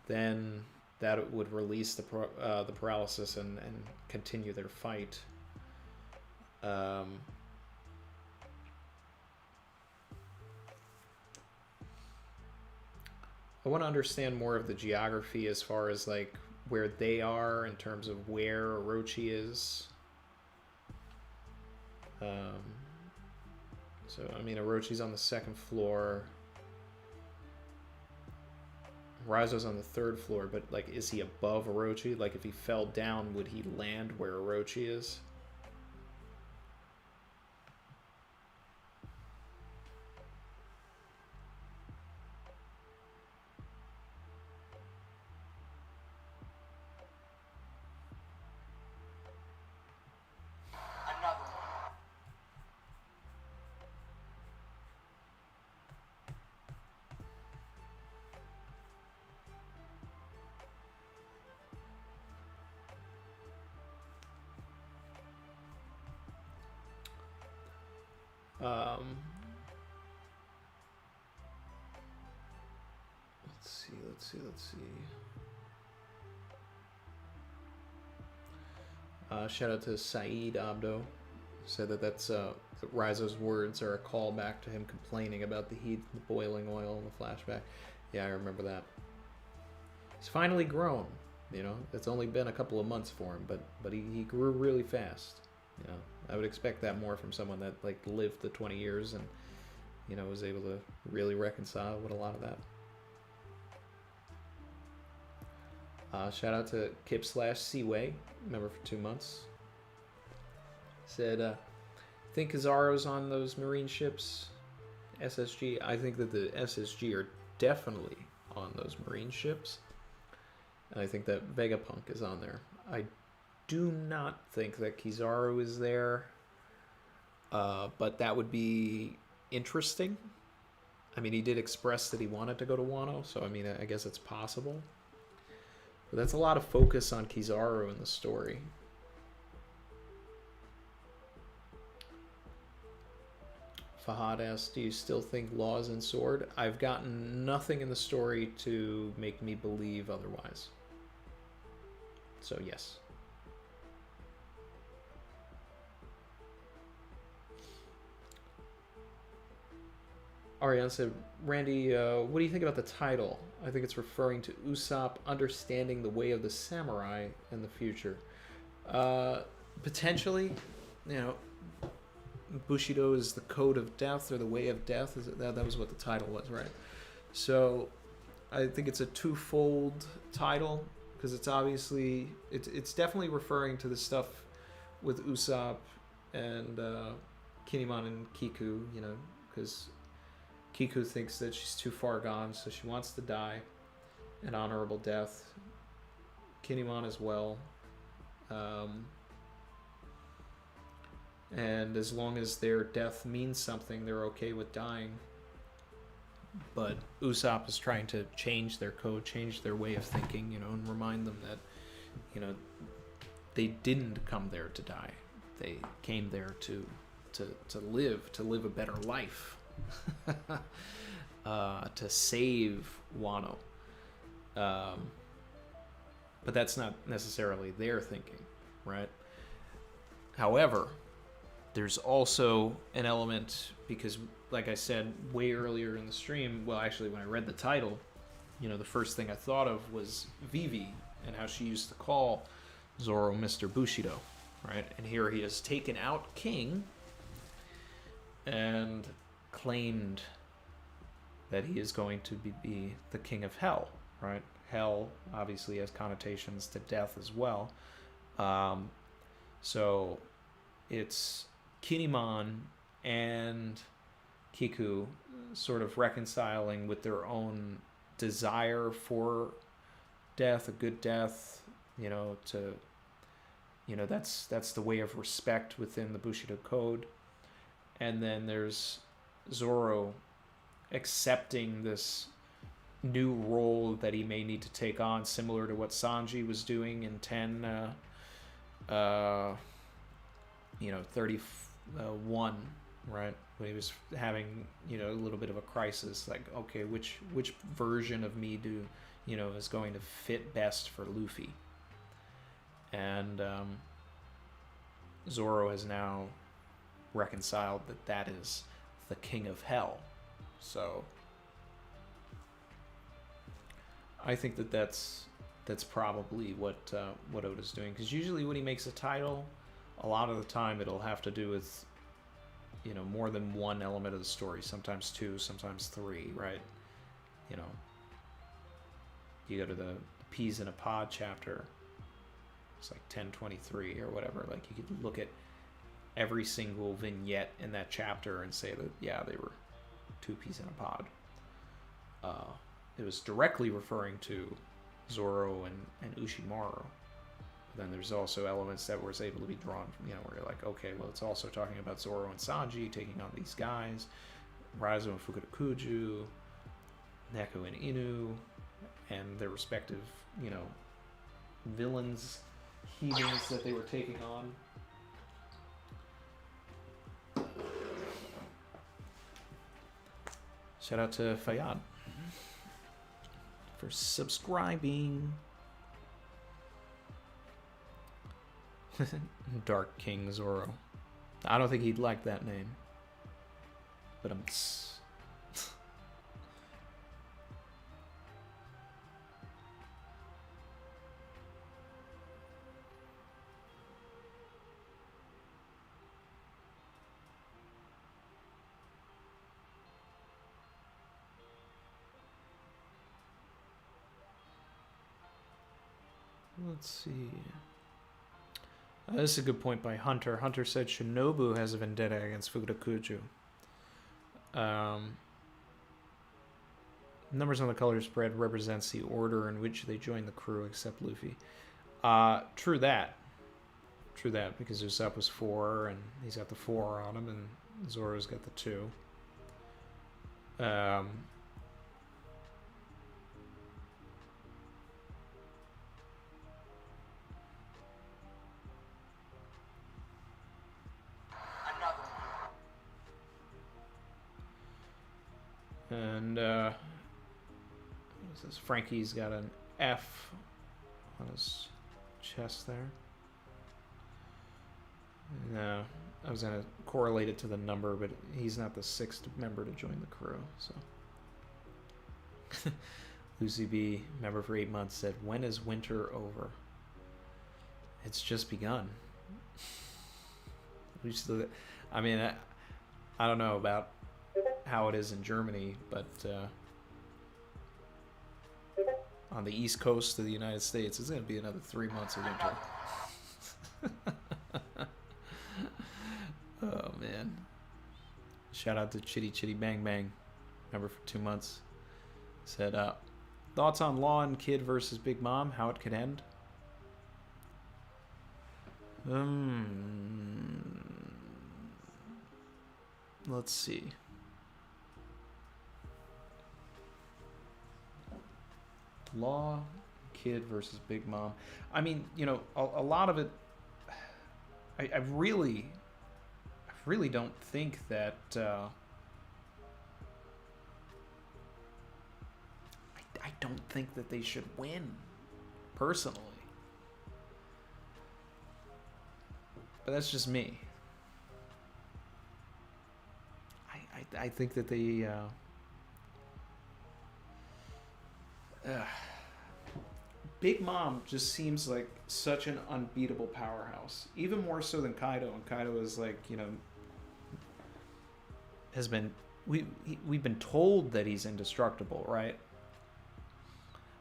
then that would release the paralysis and continue their fight. I want to understand more of the geography as far as like where they are in terms of where Orochi is. So I mean, Orochi's on the second floor. Raizo's on the third floor, but like, is he above Orochi? Like, if he fell down, would he land where Orochi is? Let's see. Shout out to Saeed Abdo. Said that that Raizo's words are a callback to him complaining about the heat, the boiling oil, and the flashback. Yeah, I remember that. He's finally grown. You know, it's only been a couple of months for him, but he grew really fast. You know, I would expect that more from someone that like lived the 20 years and, you know, was able to really reconcile with a lot of that. Shout out to Kip/Seaway, member for 2 months. Said, think Kizaru's on those marine ships, SSG. I think that the SSG are definitely on those marine ships. And I think that Vegapunk is on there. I do not think that Kizaru is there. But that would be interesting. I mean, he did express that he wanted to go to Wano, so I mean, I guess it's possible. But that's a lot of focus on Kizaru in the story. Fahad asks, do you still think Law is in Sword? I've gotten nothing in the story to make me believe otherwise. So yes. Ariane said, Randy, what do you think about the title? I think it's referring to Usopp understanding the way of the samurai in the future. Potentially, you know, Bushido is the code of death or the way of death. Is it that was what the title was, right? So I think it's a twofold title. because it's obviously it's definitely referring to the stuff with Usopp and Kinemon and Kiku, you know, because Kiku thinks that she's too far gone, so she wants to die an honorable death. Kinemon as well. And as long as their death means something, they're okay with dying. But Usopp is trying to change their code, change their way of thinking, you know, and remind them that, you know, they didn't come there to die. They came there to live a better life, to save Wano. But that's not necessarily their thinking, right? However, there's also an element, because like I said way earlier in the stream, well, actually when I read the title, you know, the first thing I thought of was Vivi and how she used to call Zoro Mr. Bushido, right? And here he has taken out King and claimed that he is going to be the king of hell, right? Hell obviously has connotations to death as well. So it's Kinemon and Kiku sort of reconciling with their own desire for death, a good death, you know, that's the way of respect within the Bushido code. And then there's Zoro accepting this new role that he may need to take on, similar to what Sanji was doing in 31, right? When he was having, you know, a little bit of a crisis, like, okay, which version of me is going to fit best for Luffy? And Zoro has now reconciled that is the king of hell. So I think that's probably what Oda's doing, because usually when he makes a title, a lot of the time it'll have to do with, you know, more than one element of the story, sometimes two, sometimes three, right? You know, you go to the Peas in a Pod chapter, it's like 1023 or whatever, like you could look at every single vignette in that chapter and say that, yeah, they were two peas in a pod. It was directly referring to Zoro and Ushimaru. Then there's also elements that was able to be drawn from, you know, where you're like, okay, well, it's also talking about Zoro and Sanji taking on these guys, Raizo and Fukudakuju, Neko and Inu, and their respective, you know, villains, heathens that they were taking on. Shout out to Fayyad for subscribing. Dark King Zoro. I don't think he'd like that name. But let's see. This is a good point by Hunter. Hunter said Shinobu has a vendetta against Fukudakuju. Numbers on the color spread represents the order in which they join the crew, except Luffy. True that, because Usopp was 4, and he's got the 4 on him, and Zoro's got the 2. And what is this? Frankie's got an F on his chest there. No, I was gonna correlate it to the number, but he's not the 6th member to join the crew. So Lucy B, member for 8 months, said, "When is winter over?" It's just begun. I mean, I don't know about how it is in Germany, but on the east coast of the United States, it's going to be another 3 months of winter. Oh, man. Shout out to Chitty Chitty Bang Bang. Remember for 2 months. Said, thoughts on Law and Kid versus Big Mom, how it could end? Let's see. Law, Kid versus Big Mom. I mean, you know, a lot of it, I really don't think that, I don't think that they should win, personally. But that's just me. I think that they, Big Mom just seems like such an unbeatable powerhouse, even more so than Kaido. And Kaido is like, you know, has been we've been told that he's indestructible, right?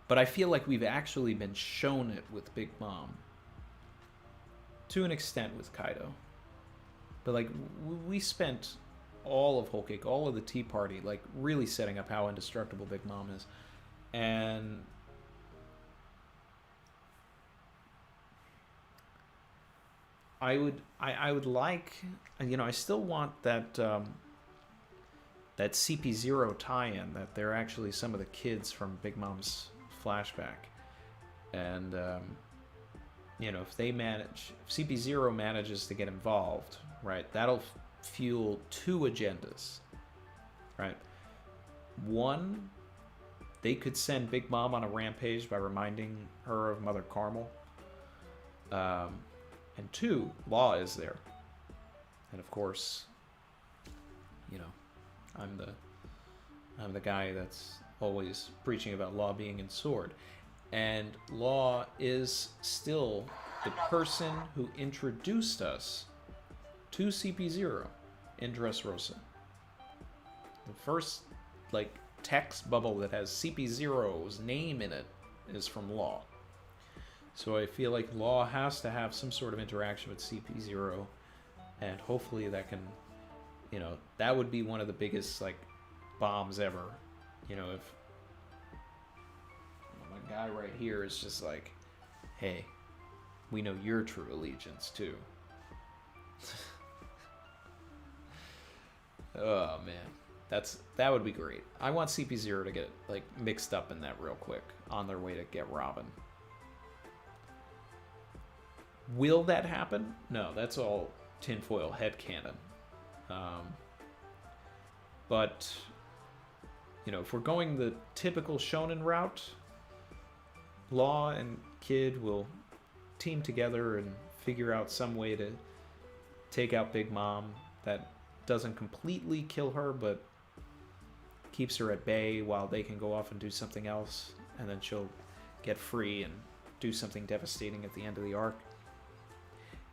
But I feel like we've actually been shown it with Big Mom, to an extent with Kaido. But like we spent all of Whole Cake, all of the Tea Party, like really setting up how indestructible Big Mom is, and I would like, you know, I still want that that CP0 tie-in, that they're actually some of the kids from Big Mom's flashback, and you know, if CP0 manages to get involved, right, that'll fuel two agendas, right? One, they could send Big Mom on a rampage by reminding her of Mother Carmel. And two, Law is there. And of course, you know, I'm the guy that's always preaching about Law being in Sword. And Law is still the person who introduced us to CP0 in Dressrosa. The first, like, text bubble that has CP0's name in it is from Law. So I feel like Law has to have some sort of interaction with CP0, and hopefully that can, you know, that would be one of the biggest, like, bombs ever. You know, if my guy right here is just like, hey, we know your true allegiance too. Oh man, that would be great. I want CP0 to get, like, mixed up in that real quick on their way to get Robin. Will that happen? No, that's all tinfoil headcanon. But, you know, if we're going the typical shonen route, Law and Kid will team together and figure out some way to take out Big Mom that doesn't completely kill her, but keeps her at bay while they can go off and do something else, and then she'll get free and do something devastating at the end of the arc.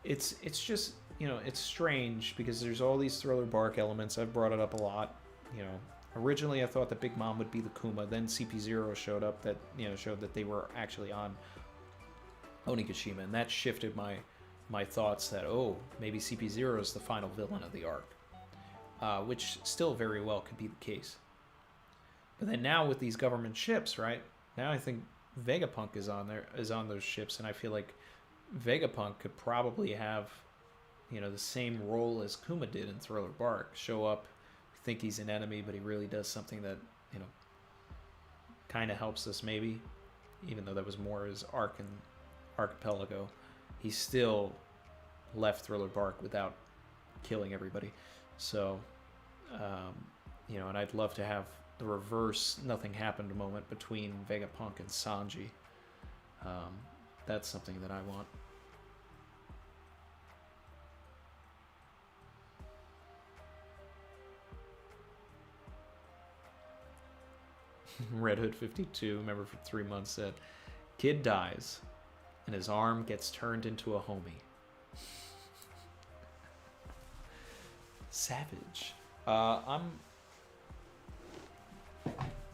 It's just, you know, it's strange because there's all these Thriller Bark elements. I've brought it up a lot. You know, originally I thought that Big Mom would be the Kuma. Then CP0 showed up that, you know, showed that they were actually on Onigashima, and that shifted my thoughts that, oh, maybe CP0 is the final villain of the arc, which still very well could be the case. But then now with these government ships, right? Now I think Vegapunk is on those ships, and I feel like Vegapunk could probably have, you know, the same role as Kuma did in Thriller Bark. Show up, think he's an enemy, but he really does something that, you know, kind of helps us maybe, even though that was more his arc in Archipelago. He still left Thriller Bark without killing everybody. So, you know, and I'd love to have the reverse nothing happened moment between Vegapunk and Sanji. That's something that I want. Red Hood 52, remember for 3 months, said, Kid dies and his arm gets turned into a homie. Savage.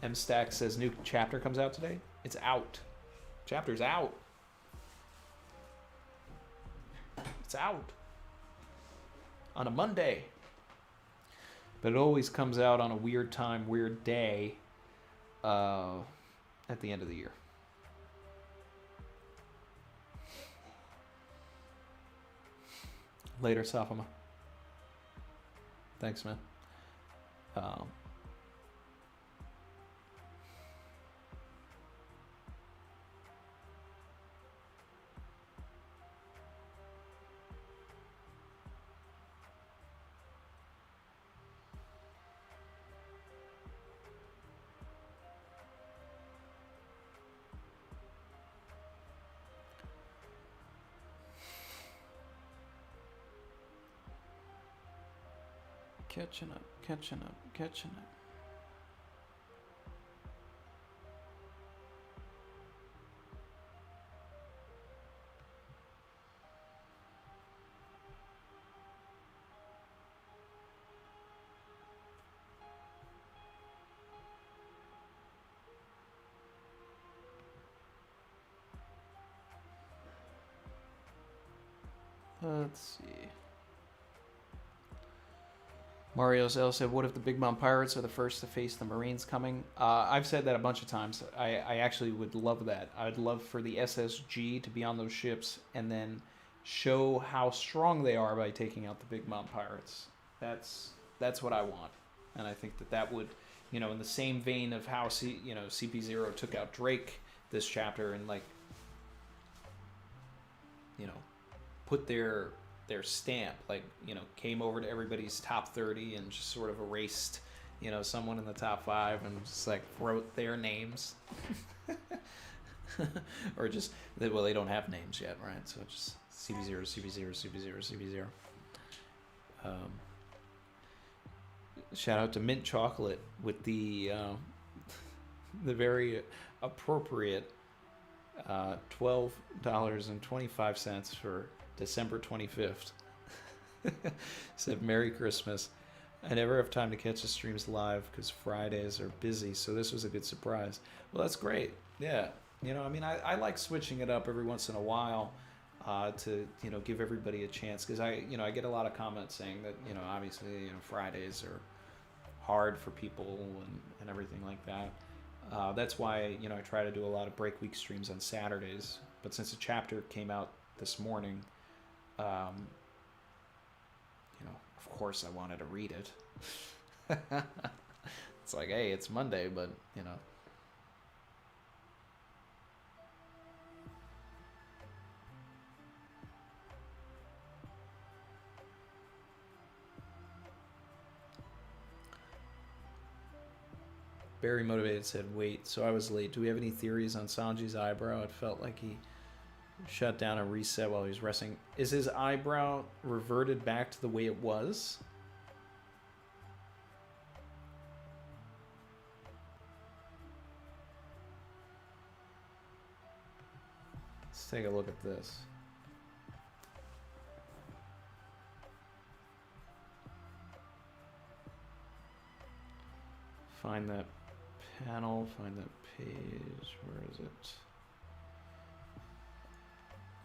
M Stack says new chapter comes out today. It's out. Chapter's out. It's out. On a Monday. But it always comes out on a weird time, weird day at the end of the year. Later, Sophomore. Thanks, man. Catching up, catching up, catching up. Let's see. Mario's L said, what if the Big Mom Pirates are the first to face the Marines coming? I've said that a bunch of times. I actually would love that. I'd love for the SSG to be on those ships and then show how strong they are by taking out the Big Mom Pirates. That's what I want. And I think that would, in the same vein of how CP0 took out Drake this chapter and put their stamp, came over to everybody's top 30 and just sort of erased, someone in the top 5 and just wrote their names. Or just, they don't have names yet, right? So just CP0, CP0, CP0, CP0. Shout out to Mint Chocolate with the very appropriate $12.25 for December 25th. Said, Merry Christmas. I never have time to catch the streams live because Fridays are busy, so this was a good surprise. Well, that's great. Yeah. I like switching it up every once in a while to, give everybody a chance because I get a lot of comments saying that, obviously, Fridays are hard for people and everything like that. That's why, I try to do a lot of break week streams on Saturdays. But since the chapter came out this morning, of course I wanted to read it. It's hey, it's Monday, but, Barry Motivated said, wait, so I was late. Do we have any theories on Sanji's eyebrow? It felt like he shut down and reset while he was resting. Is his eyebrow reverted back to the way it was? Let's take a look at this. Find that panel, find that page. Where is it?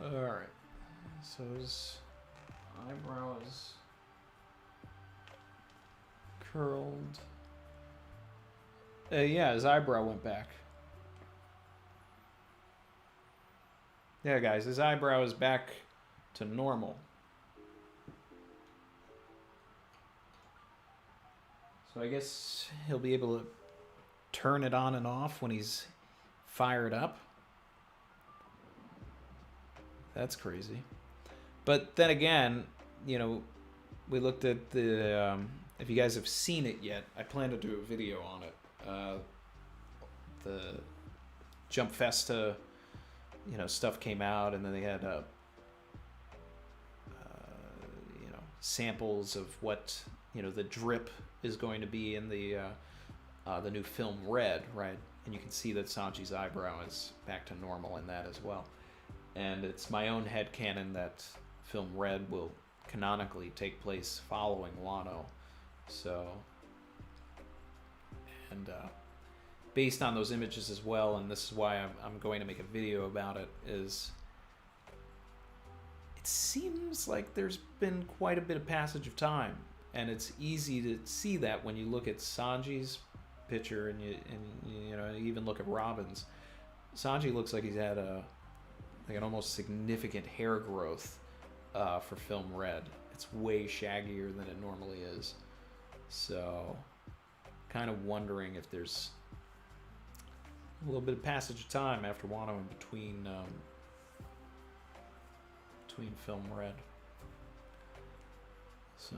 Alright, so his eyebrow is curled. Yeah, his eyebrow went back. Yeah, guys, his eyebrow is back to normal. So I guess he'll be able to turn it on and off when he's fired up. That's crazy. But then again, we looked at the, if you guys have seen it yet, I plan to do a video on it. The Jump Festa, stuff came out, and then they had, samples of what, the drip is going to be in the new film Red, right? And you can see that Sanji's eyebrow is back to normal in that as well. And it's my own headcanon that film Red will canonically take place following Wano. So, and based on those images as well, and this is why I'm going to make a video about it, is it seems like there's been quite a bit of passage of time, and it's easy to see that when you look at Sanji's picture and you know, even look at Robin's. Sanji looks like he's had like an almost significant hair growth for film red. It's way shaggier than it normally is. So, kind of wondering if there's a little bit of passage of time after Wano in between film red. So.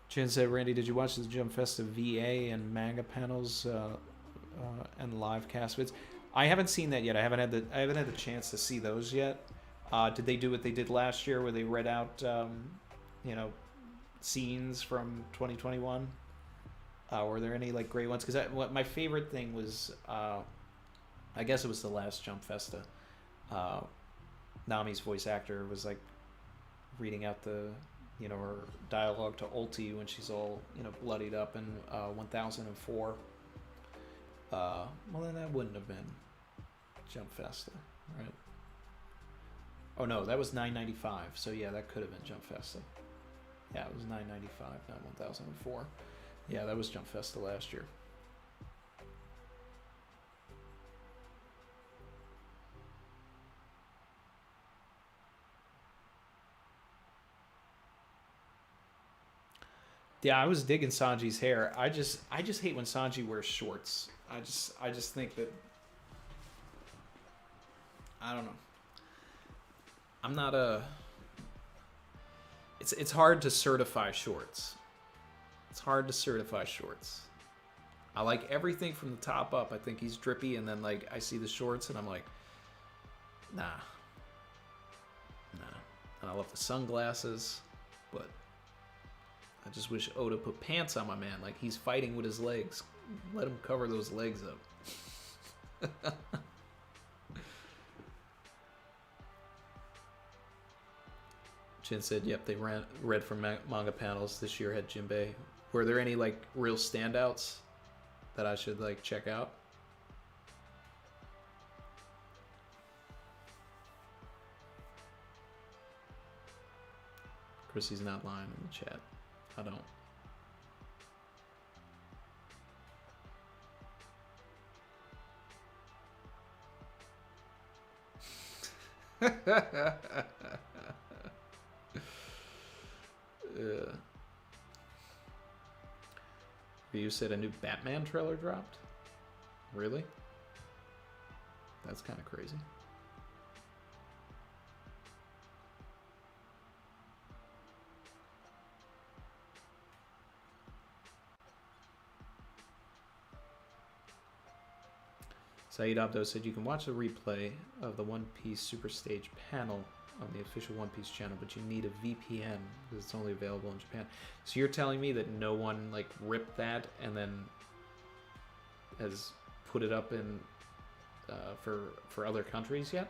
Chin said, Randy, did you watch the Jump Festa VA and manga panels and live cast vids? I haven't seen that yet. I haven't had the chance to see those yet. Did they do what they did last year, where they read out, you know, scenes from 2021? Were there any like great ones? Because my favorite thing was, I guess it was the last Jump Festa. Nami's voice actor was like reading out the, you know, her dialogue to Ulti when she's all, you know, bloodied up in 1004. Well, then that wouldn't have been Jump Festa, right? Oh no, that was 995. So yeah, that could have been Jump Festa. Yeah, it was 995, not 1004. Yeah, that was Jump Festa last year. Yeah, I was digging Sanji's hair. I just hate when Sanji wears shorts. I just think that, I don't know. I'm not a. It's hard to certify shorts. It's hard to certify shorts. I like everything from the top up. I think he's drippy, and then like I see the shorts, and I'm like, nah. And I love the sunglasses, but I just wish Oda put pants on my man. Like, he's fighting with his legs. Let him cover those legs up. Chin said, yep, they read from manga panels. This year had Jinbei. Were there any, like, real standouts that I should, like, check out? Chrissy's not lying in the chat. I don't. You said a new Batman trailer dropped? Really? That's kind of crazy. Saeed Abdo said you can watch the replay of the One Piece Super Stage panel on the official One Piece channel, but you need a VPN because it's only available in Japan. So you're telling me that no one like ripped that and then has put it up in for other countries yet?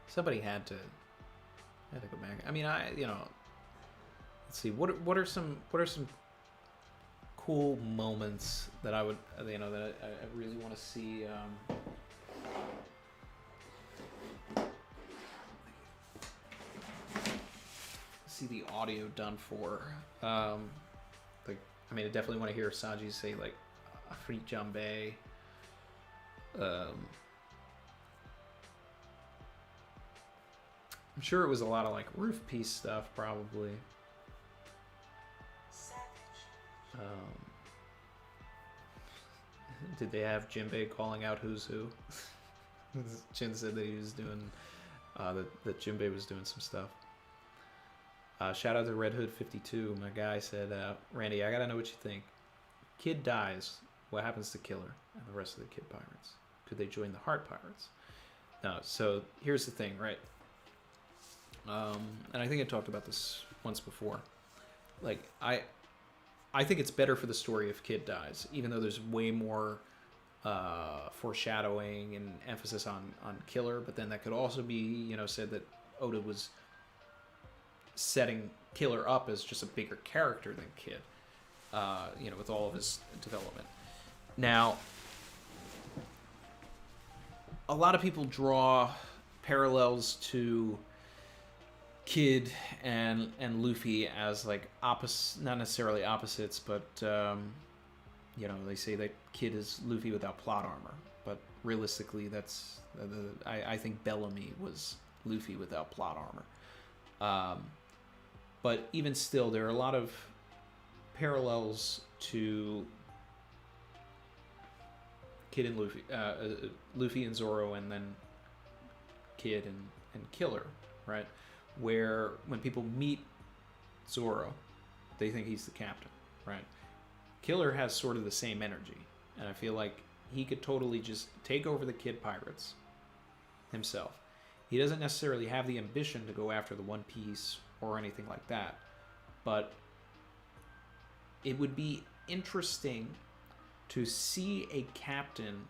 Somebody had to go back. I mean, you know, let's see. What are some cool moments that I would, you know, that I really want to see. See the audio done for. Like, I mean, I definitely want to hear Sanji say like, "Free Jambe." I'm sure it was a lot of like roof piece stuff, probably. Did they have Jinbei calling out who's who? Chin said that he was doing, that Jinbei was doing some stuff. Shout out to Red Hood 52. My guy said, Randy, I gotta know what you think. Kid dies. What happens to Killer and the rest of the Kid Pirates? Could they join the Heart Pirates? No, so here's the thing, right? And I think I talked about this once before. Like, I think it's better for the story if Kid dies, even though there's way more foreshadowing and emphasis on Killer. But then that could also be, you know, said that Oda was setting Killer up as just a bigger character than Kid, you know, with all of his development. Now, a lot of people draw parallels to Kid and Luffy as like not necessarily opposites, but you know, they say that Kid is Luffy without plot armor, but realistically, that's I think Bellamy was Luffy without plot armor. But even still, there are a lot of parallels to Kid and Luffy, Luffy and Zoro, and then Kid and Killer, right? Where when people meet Zoro, they think he's the captain, right? Killer has sort of the same energy, and I feel like he could totally just take over the Kid Pirates himself. He doesn't necessarily have the ambition to go after the One Piece or anything like that, but it would be interesting to see a captain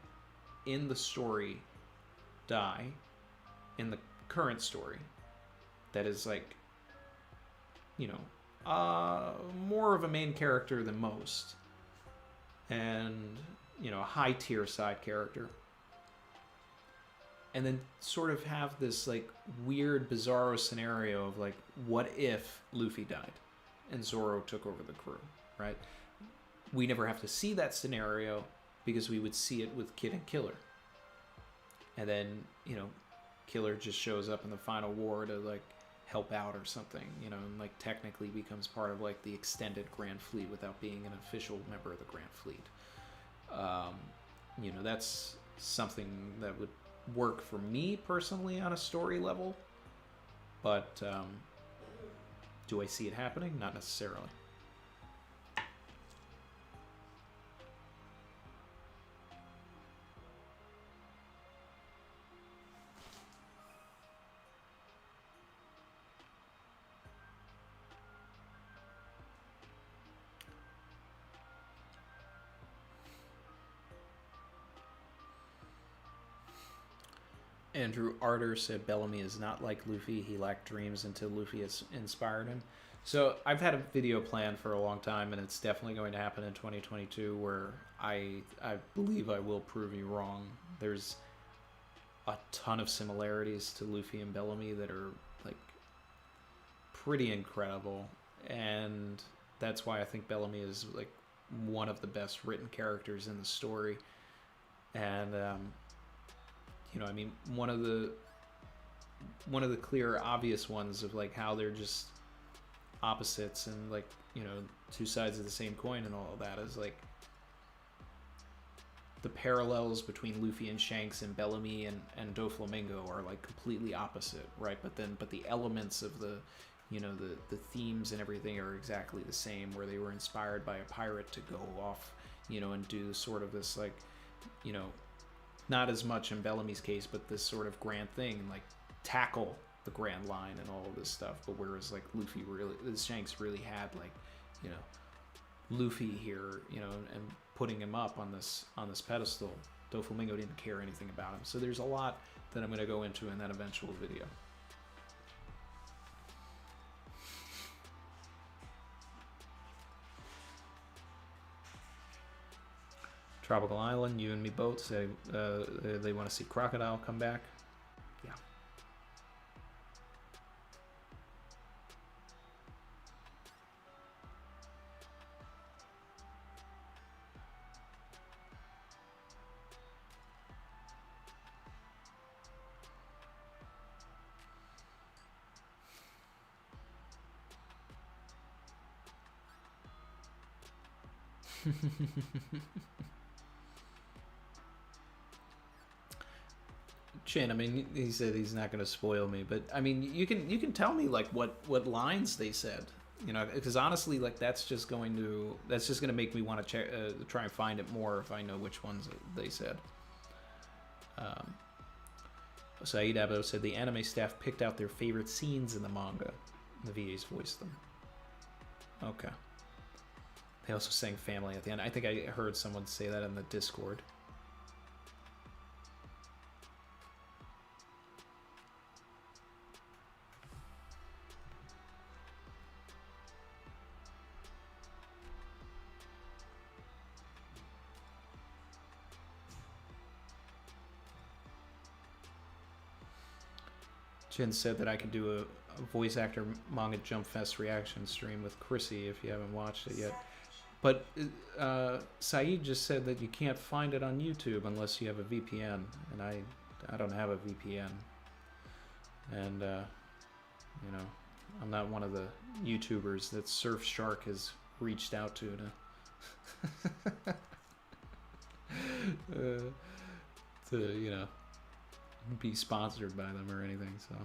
in the story die, in the current story, that is like, you know, more of a main character than most, and, you know, a high tier side character, and then sort of have this like weird bizarro scenario of like, what if Luffy died and Zoro took over the crew, right? We never have to see that scenario because we would see it with Kid and Killer, and then, you know, Killer just shows up in the final war to like help out or something, you know, and like technically becomes part of like the extended Grand Fleet without being an official member of the Grand Fleet. You know, that's something that would work for me personally on a story level, but do I see it happening? Not necessarily. Andrew Arter said Bellamy is not like Luffy. He lacked dreams until Luffy has inspired him. So I've had a video planned for a long time, and it's definitely going to happen in 2022, where I believe I will prove you wrong. There's a ton of similarities to Luffy and Bellamy that are like pretty incredible, and that's why I think Bellamy is like one of the best written characters in the story. And you know, I mean, one of the clear, obvious ones of like how they're just opposites and like, you know, two sides of the same coin and all of that is like the parallels between Luffy and Shanks and Bellamy and Doflamingo are like completely opposite, right? But the elements of the, you know, the themes and everything are exactly the same, where they were inspired by a pirate to go off, you know, and do sort of this like, you know, not as much in Bellamy's case, but this sort of grand thing, and like tackle the Grand Line and all of this stuff. But whereas like Luffy really, Shanks really had like, you know, Luffy here, you know, and putting him up on this pedestal. Doflamingo didn't care anything about him. So there's a lot that I'm going to go into in that eventual video. Tropical Island, you and me both say they want to see Crocodile come back. Yeah. Chin, I mean, he said he's not going to spoil me, but I mean, you can tell me like what lines they said, you know, because honestly, like that's just going to make me want to try and find it more if I know which ones they said. Saeed Abdo said the anime staff picked out their favorite scenes in the manga. The VAs voiced them. Okay. They also sang family at the end. I think I heard someone say that in the Discord. Jen said that I could do a voice actor manga Jump Fest reaction stream with Chrissy if you haven't watched it yet. But Saeed just said that you can't find it on YouTube unless you have a VPN, and I don't have a VPN. And you know, I'm not one of the YouTubers that Surfshark has reached out to you know, be sponsored by them or anything. So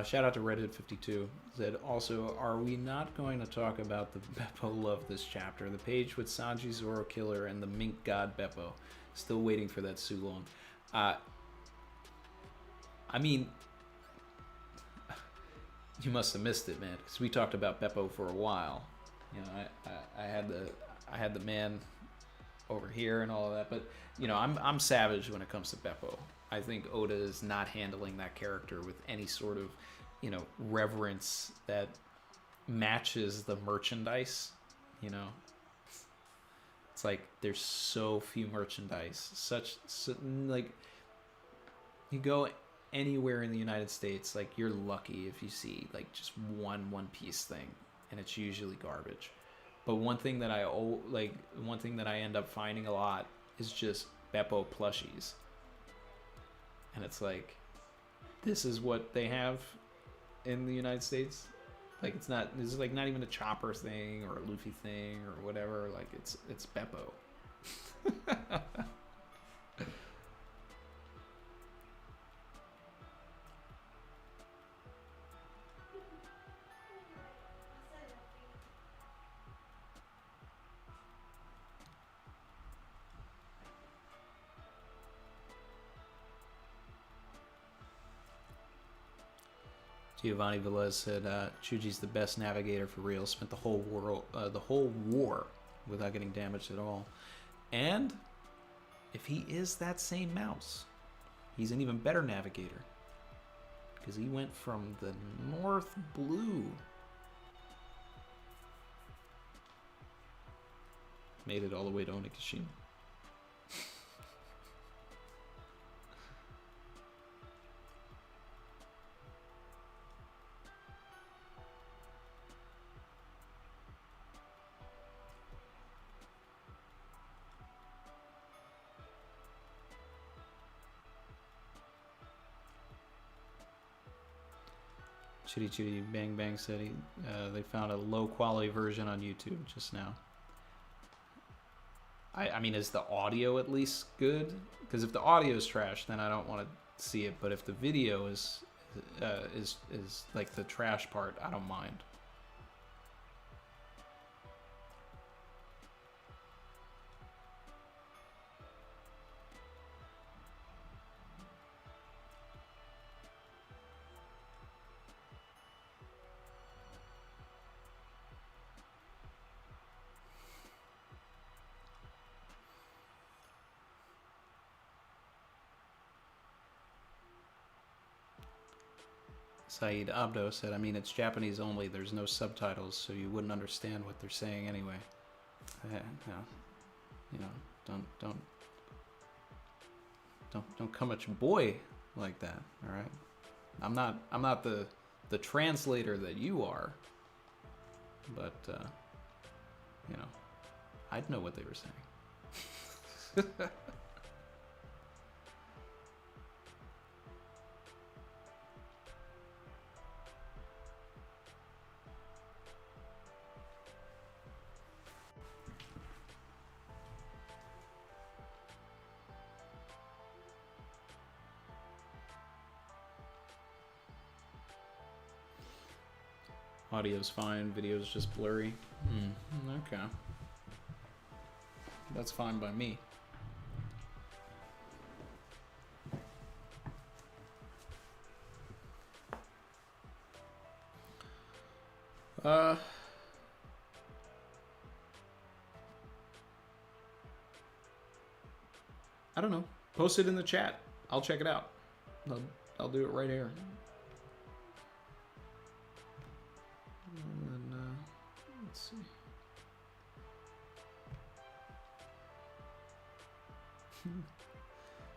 shout out to Reddit52. Said also, are we not going to talk about the Beppo love this chapter? The page with Sanji, Zoro Killer, and the Mink God Beppo. Still waiting for that Sulong. I mean, you must have missed it, man, because we talked about Beppo for a while. You know, I had the man over here and all of that, but you know, I'm savage when it comes to Beppo. I think Oda is not handling that character with any sort of, you know, reverence that matches the merchandise. You know, it's like there's so few merchandise. Like, you go anywhere in the United States, like, you're lucky if you see like just one piece thing, and it's usually garbage. But one thing that I end up finding a lot is just Beppo plushies. And it's like, this is what they have in the United States. Like, this is like not even a Chopper thing or a Luffy thing or whatever. Like, it's Beppo. Giovanni Velez said Chuji's the best navigator for real. Spent the whole war without getting damaged at all. And if he is that same mouse, he's an even better navigator, because he went from the North Blue, made it all the way to Onigashima. Chitty Chitty Bang Bang said they found a low quality version on YouTube just now. I mean, is the audio at least good? Because if the audio is trash, then I don't want to see it. But if the video is like the trash part, I don't mind. Saeed Abdo said, I mean, it's Japanese only. There's no subtitles, so you wouldn't understand what they're saying anyway. Don't come at your boy like that, all right? I'm not the translator that you are, but you know, I'd know what they were saying. Audio's fine, video's just blurry. Okay. That's fine by me. I don't know. Post it in the chat. I'll check it out. I'll do it right here. And, let's see.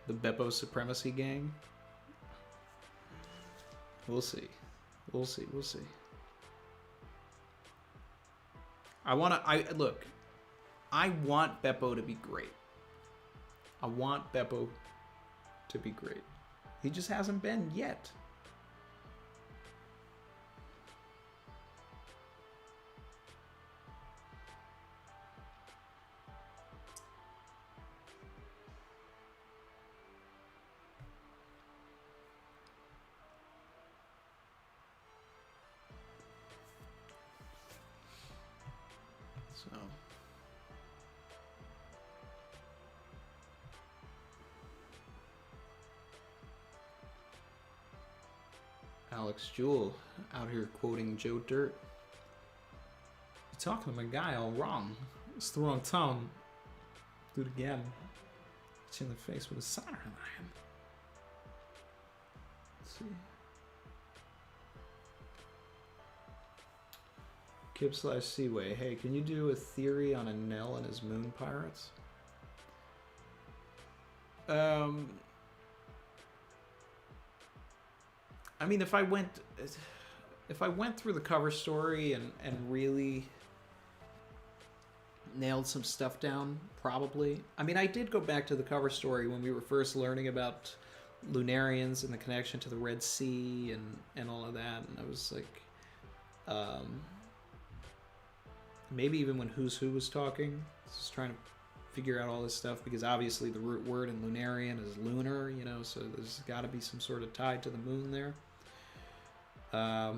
The Beppo Supremacy Gang. We'll see. We'll see. We'll see. I want Beppo to be great. I want Beppo to be great. He just hasn't been yet. So Alex Jewell out here quoting Joe Dirt. You're talking to my guy all wrong. It's the wrong tone. Do it again. Hit you in the face with a soldering iron. Let's see. Kib/Seaway. Hey, can you do a theory on a Nell and his moon pirates? I mean, if I went through the cover story and really nailed some stuff down, probably. I mean, I did go back to the cover story when we were first learning about Lunarians and the connection to the Red Sea and all of that, and I was like, maybe even when Who's Who was talking, just trying to figure out all this stuff, because obviously the root word in Lunarian is lunar, you know, so there's got to be some sort of tie to the moon there. But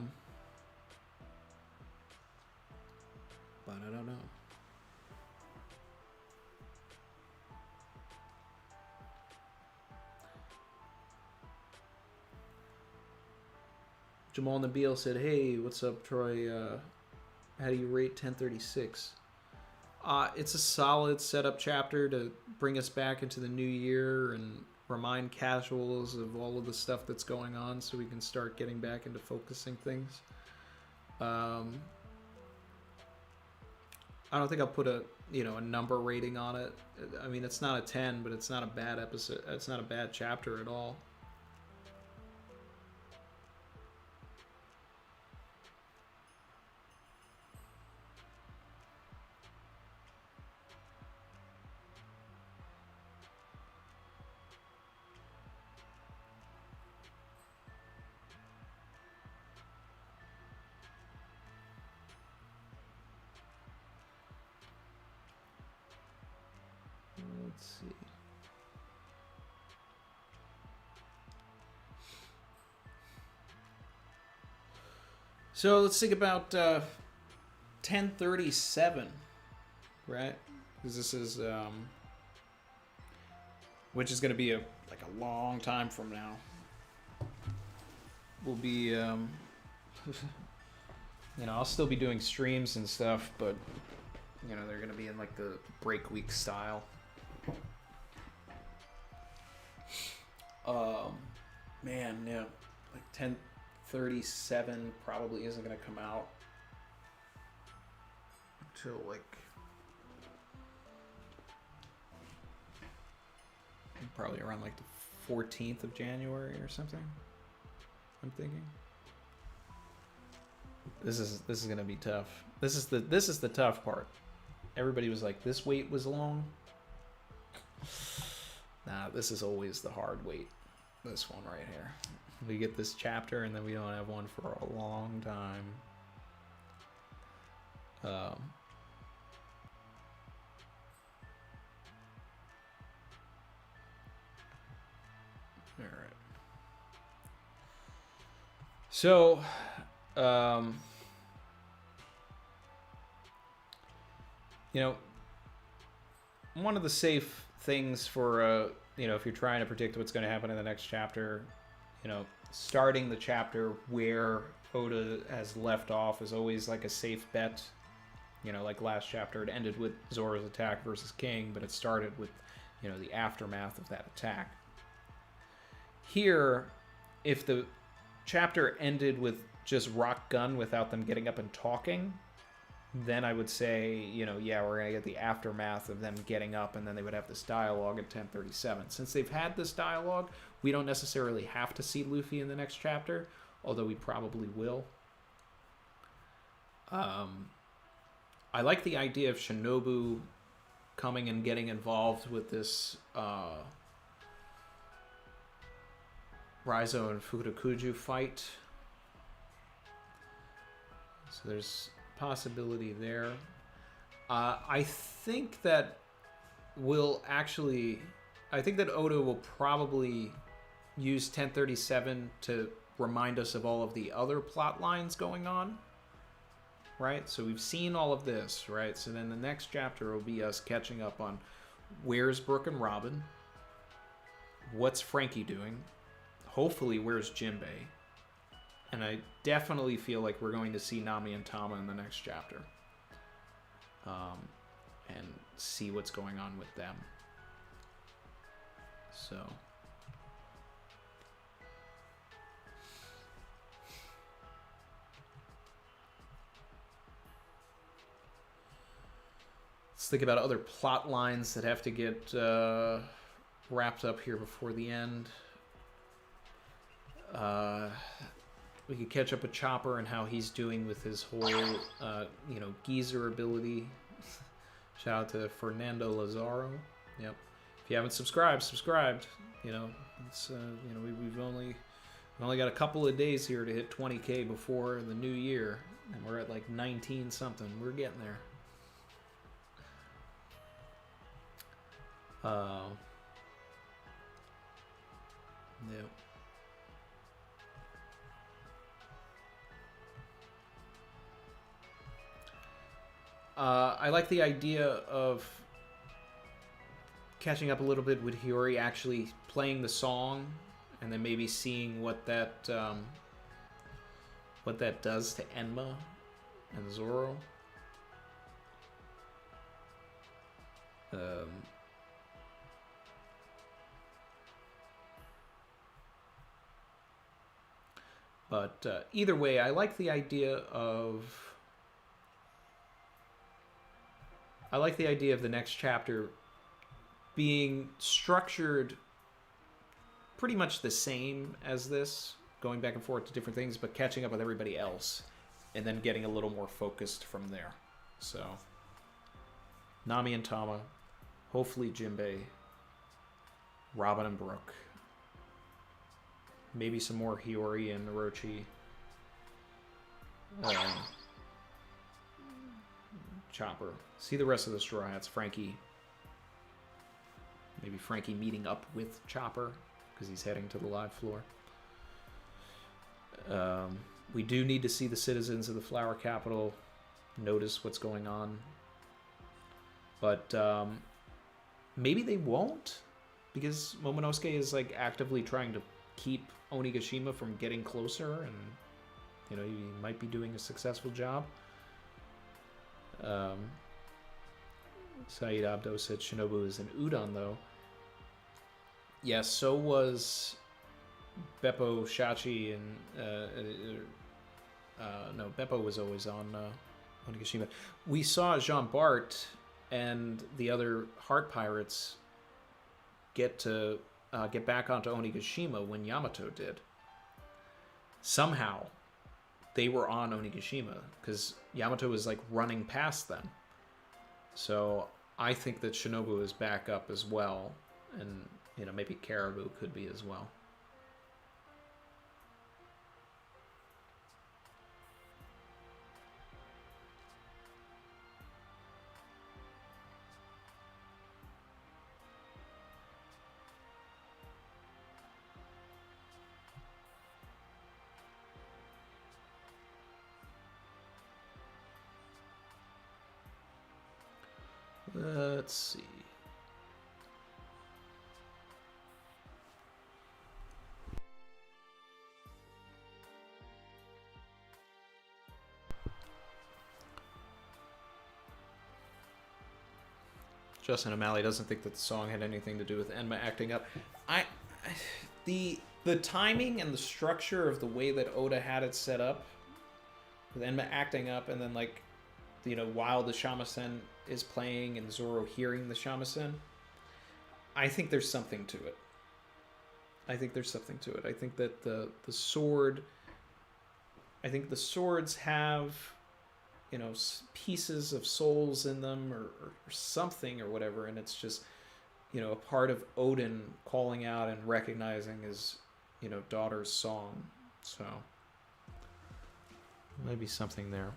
I don't know. Jamal Nabil said, "Hey, what's up, Troy? How do you rate 1036?" It's a solid setup chapter to bring us back into the new year and remind casuals of all of the stuff that's going on, so we can start getting back into focusing things. I don't think I'll put a number rating on it. I mean, it's not a 10, but it's not a bad episode. It's not a bad chapter at all. Let's see. So let's think about 1037, right? Because this is, which is going to be a long time from now. We'll be, I'll still be doing streams and stuff, but they're going to be in like the break week style. Man, yeah, like 1037 probably isn't gonna come out until probably around like the 14th of January or something. I'm thinking. This is gonna be tough. This is the tough part. Everybody was like, this wait was long. Nah, this is always the hard wait. This one right here. We get this chapter and then we don't have one for a long time. All right. So, one of the safe things for if you're trying to predict what's going to happen in the next chapter, starting the chapter where Oda has left off is always like a safe bet. You know, like last chapter, it ended with Zoro's attack versus King, but it started with, you know, the aftermath of that attack. Here, if the chapter ended with just Rock Gun without them getting up and talking, then I would say, you know, yeah, we're going to get the aftermath of them getting up, and then they would have this dialogue at 10:37. Since they've had this dialogue, we don't necessarily have to see Luffy in the next chapter, although we probably will. I like the idea of Shinobu coming and getting involved with this Raizo and Fukudakuju fight. So there's possibility there. I think that Oda will probably use 1037 to remind us of all of the other plot lines going on. Right? So we've seen all of this, right? So then the next chapter will be us catching up on where's Brook and Robin? What's Frankie doing? Hopefully, where's Jinbei? And I definitely feel like we're going to see Nami and Tama in the next chapter. And see what's going on with them. So... let's think about other plot lines that have to get wrapped up here before the end. We could catch up with Chopper and how he's doing with his whole, geezer ability. Shout out to Fernando Lazaro. Yep. If you haven't subscribed. You know, it's we've only got a couple of days here to hit 20K before the new year, and we're at like 19 something. We're getting there. Yep. I like the idea of catching up a little bit with Hiyori actually playing the song, and then maybe seeing what that does to Enma and Zoro. But either way, I like the idea of the next chapter being structured pretty much the same as this, going back and forth to different things, but catching up with everybody else, and then getting a little more focused from there. So, Nami and Tama, hopefully Jinbei, Robin and Brook. Maybe some more Hiyori and Orochi. Chopper. See the rest of the Straw Hats. Frankie. Maybe Frankie meeting up with Chopper because he's heading to the live floor. We do need to see the citizens of the Flower Capital notice what's going on. But maybe they won't, because Momonosuke is like actively trying to keep Onigashima from getting closer, and he might be doing a successful job. Saeed Abdo said Shinobu is an udon, though. Yes, so was Beppo Shachi, and no, Beppo was always on Onigashima. We saw Jean Bart and the other Heart Pirates get back onto Onigashima when Yamato did. Somehow, they were on Onigashima because Yamato was like running past them. So I think that Shinobu is back up as well, and maybe Caribou could be as well. Let's see. Justin O'Malley doesn't think that the song had anything to do with Enma acting up. The timing and the structure of the way that Oda had it set up, with Enma acting up, and then like, you know, while the shamisen is playing and Zoro hearing the shamisen, I think there's something to it. I think that the sword. I think the swords have, you know, pieces of souls in them or something or whatever, and it's just, you know, a part of Odin calling out and recognizing his, you know, daughter's song. So maybe something there.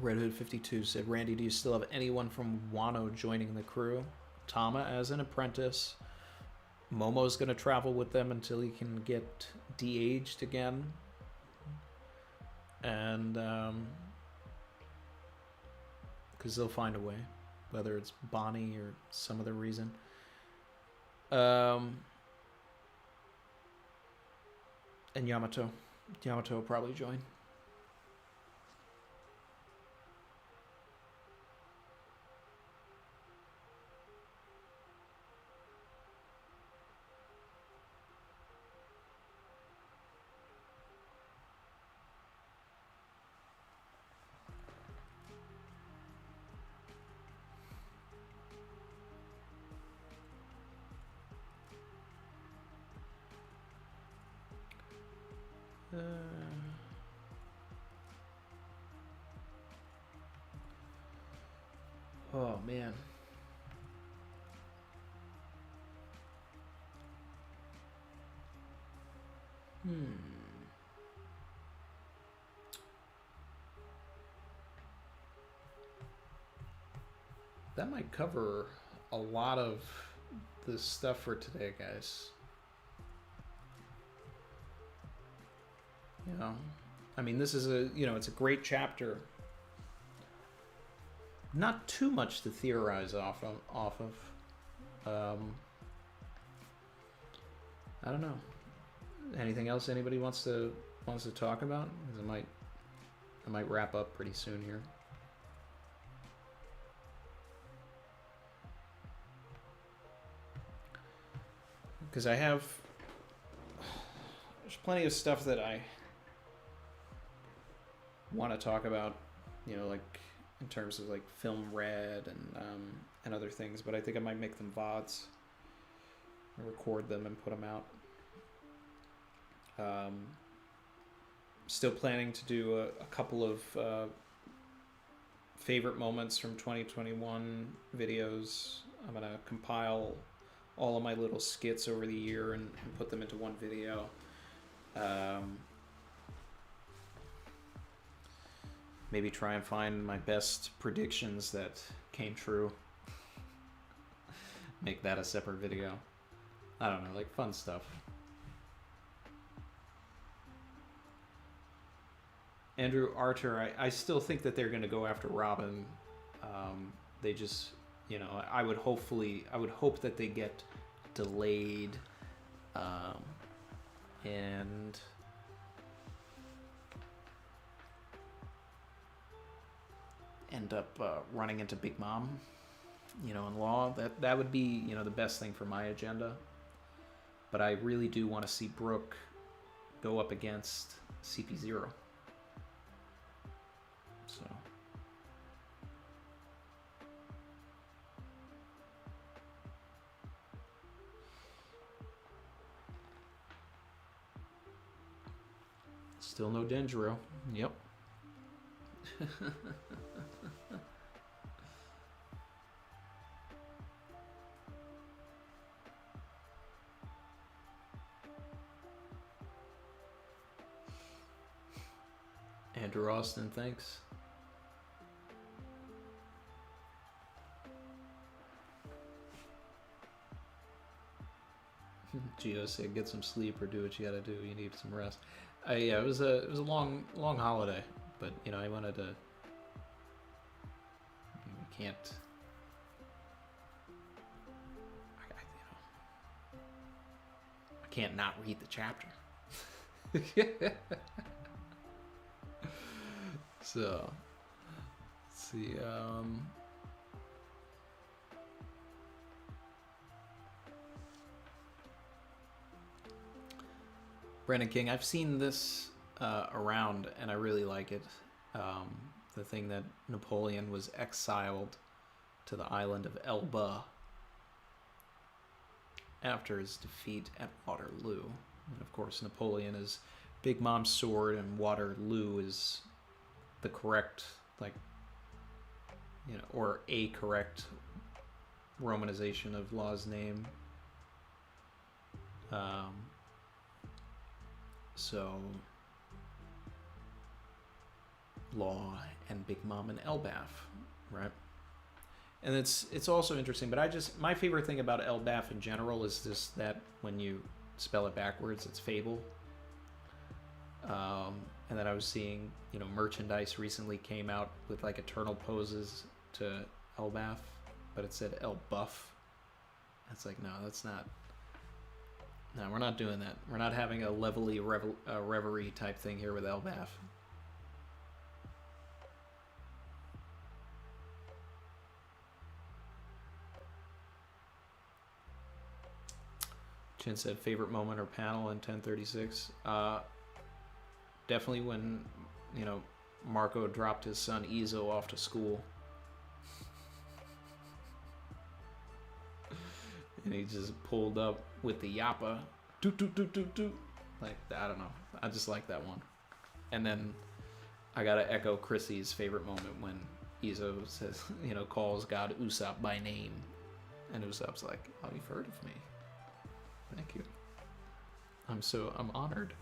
Red Hood 52 said, Randy, do you still have anyone from Wano joining the crew? Tama as an apprentice. Momo's going to travel with them until he can get de-aged again. And, because they'll find a way, whether it's Bonnie or some other reason. And Yamato. Yamato will probably join. Oh man. That might cover a lot of the stuff for today, guys. You know, I mean, this is it's a great chapter. Not too much to theorize off of. I don't know. Anything else anybody wants to talk about? 'Cause I might wrap up pretty soon here. Because there's plenty of stuff that I want to talk about, you know, like in terms of like film red and other things, but I think I might make them VODs and record them and put them out. Still planning to do a couple of favorite moments from 2021 videos. I'm gonna compile all of my little skits over the year and put them into one video. Maybe try and find my best predictions that came true. Make that a separate video. I don't know, like fun stuff. Andrew Arter, I still think that they're going to go after Robin. They just, you know, I would hope that they get delayed and end up running into Big Mom, you know, in law. That would be, you know, the best thing for my agenda. But I really do want to see Brooke go up against CP0. So still no Denjiro. Yep. Andrew Austin, thanks. Gio said, "Get some sleep or do what you gotta do. You need some rest." Yeah, it was a long holiday, but you know I wanted to. We can't. I can't not read the chapter. So, let's see. Brandon King, I've seen this around, and I really like it. The thing that Napoleon was exiled to the island of Elba after his defeat at Waterloo. And of course, Napoleon is Big Mom's sword, and Waterloo is the correct, like, you know, or a correct romanization of Law's name. So, Law and Big Mom and Elbaf, right? And it's also interesting, but my favorite thing about Elbaf in general is just that when you spell it backwards, it's Fable. And then I was seeing, you know, merchandise recently came out with like eternal poses to Elbaf, but it said Elbuff. It's like, no, that's not. No, we're not doing that. We're not having a Levely Reverie type thing here with Elbaf. Chin said favorite moment or panel in 1036. Definitely when, you know, Marco dropped his son Izo off to school. And he just pulled up with the yappa. Doot, doot, doot, doot, doot. Like, I don't know. I just like that one. And then I gotta echo Chrissy's favorite moment when Izo says, you know, calls God Usopp by name. And Usopp's like, oh, you've heard of me. Thank you. I'm honored.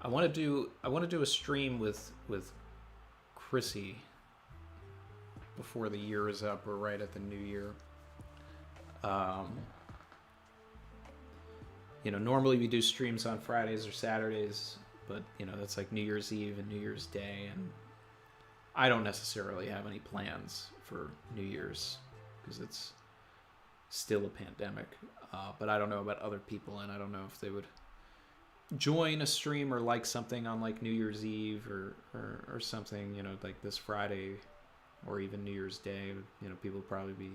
I want to do a stream with Chrissy before the year is up, or right at the new year. You know, normally we do streams on Fridays or Saturdays, but you know, that's like New Year's Eve and New Year's Day, and I don't necessarily have any plans for New Year's because it's still a pandemic. But I don't know about other people, and I don't know if they would join a stream or like something on like New Year's Eve or something, you know, like this Friday or even New Year's Day. You know, people would probably be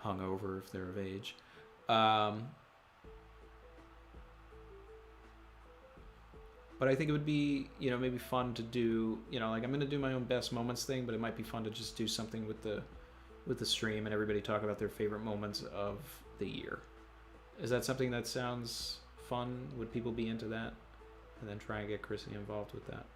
hungover if they're of age. But I think it would be, you know, maybe fun to do, you know, like I'm going to do my own best moments thing, but it might be fun to just do something with the stream and everybody talk about their favorite moments of the year. Is that something that sounds fun? Would people be into that? And then try and get Chrissy involved with that.